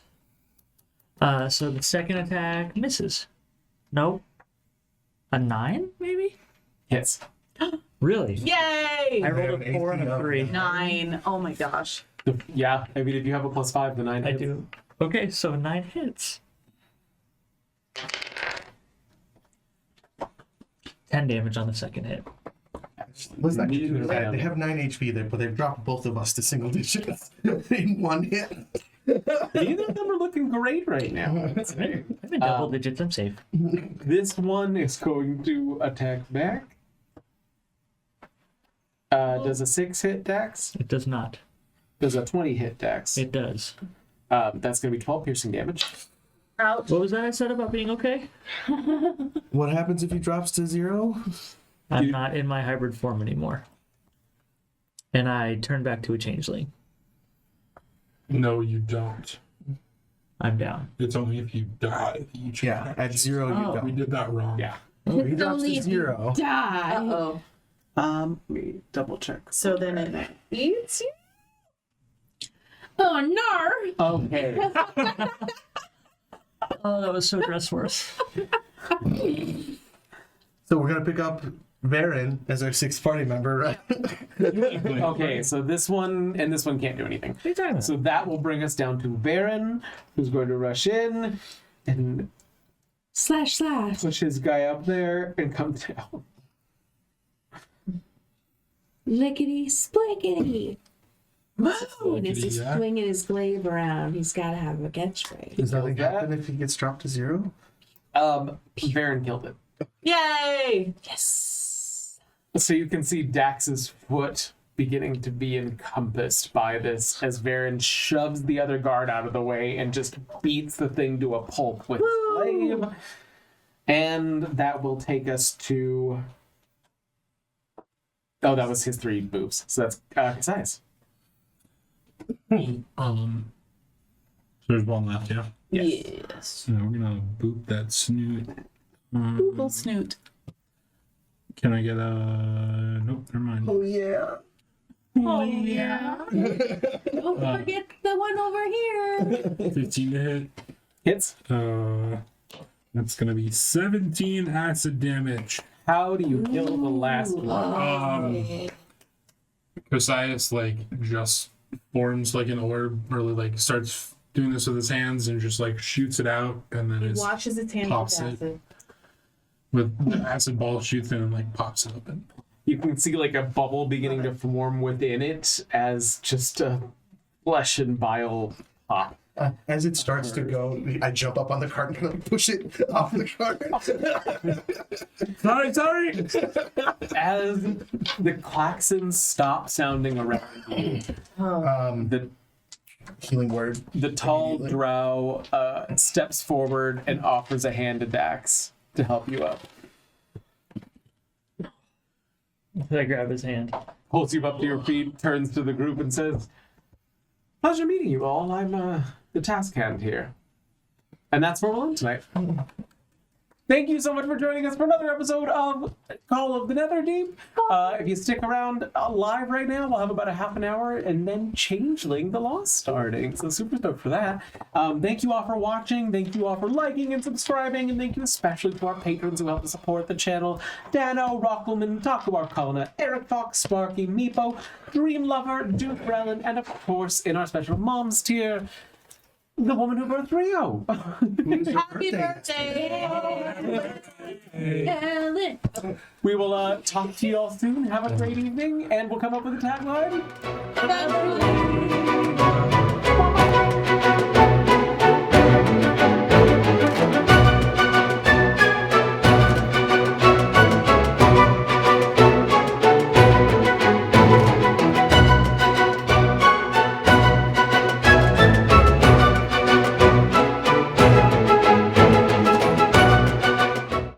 So the second attack misses. Nope. A 9, maybe? Hits. Really? Yay! I rolled a 4 and a 3. 9. Oh my gosh. Yeah, I mean, if you have a +5, the 9 I hits. do. Okay, so 9 hits. 10 damage on the second hit. Let's not get Neither into that. of They them. have 9 HP there, but they've dropped both of us to single digits in one hit. Neither of them are looking great right now. I'm in double digits. I'm safe. This one is going to attack back. Does a 6 hit Dex? It does not. Does a 20 hit Dex? It does. That's going to be 12 piercing damage. Ouch. What was that I said about being okay? What happens if he drops to 0? I'm not in my hybrid form anymore. And I turn back to a changeling. No, you don't. I'm down. It's only if you die that you change. Yeah, at 0 you Oh. don't. We did that wrong. Yeah. Oh, he It's drops only to if you 0. die. Uh-oh. Let me double check. So then it eats you? Oh, no. Okay. Oh, that was so dress worse. So we're going to pick up Varen as our 6th party member, right? Okay, so this one and this one can't do anything. What are you talking about? So that will bring us down to Baron, who's going to rush in and Slash. push his guy up there and come down. Lickety splickety. And as he's Yeah. swinging his glaive around, he's got to have a catchphrase. Does nothing that. happen if he gets dropped to 0? Baron killed it. Yay! Yes. So you can see Dax's foot beginning to be encompassed by this as Varen shoves the other guard out of the way and just beats the thing to a pulp with his glaive. And that will take us to... Oh, that was his 3 moves. So that's Kasias. So there's one left, yeah. Yes. So we're gonna boop that snoot. Google snoot. Can I get a? Nope, never mind. Oh, yeah. Oh, yeah. Don't forget the one over here. 15 to hit. Hits. That's gonna be 17 acid damage. How do you kill the last one? Kasias just forms like an orb, or like starts doing this with his hands and just like shoots it out, and then He his washes its hands pops with it. acid. with the acid ball shoots in and like pops it open. You can see like a bubble beginning to form within it as just a flesh and bile pop. As it starts to go, I jump up on the cart and push it off the cart. Sorry. As the klaxons stop sounding around you, the Healing word. the tall drow steps forward and offers a hand to Dax to help you up. I grab his hand. Pulls you up to your feet, turns to the group and says, "Pleasure meeting you all. I'm the task hand here." And that's where we'll end tonight. Thank you so much for joining us for another episode of Call of the Netherdeep. If you stick around live right now, we'll have about a half an hour and then Changeling the Lost starting. So super stoked for that. Thank you all for watching. Thank you all for liking and subscribing. And thank you especially to our patrons who help to support the channel. Dano, Rockelman, Taku Arcana, Eric Fox, Sparky, Meepo, Dream Lover, Duke Relin, and of course in our special moms tier, the woman who birthed Rio. Happy birthday! Ellen. We will talk to you all soon. Have a great evening, and we'll come up with a tagline. Bye.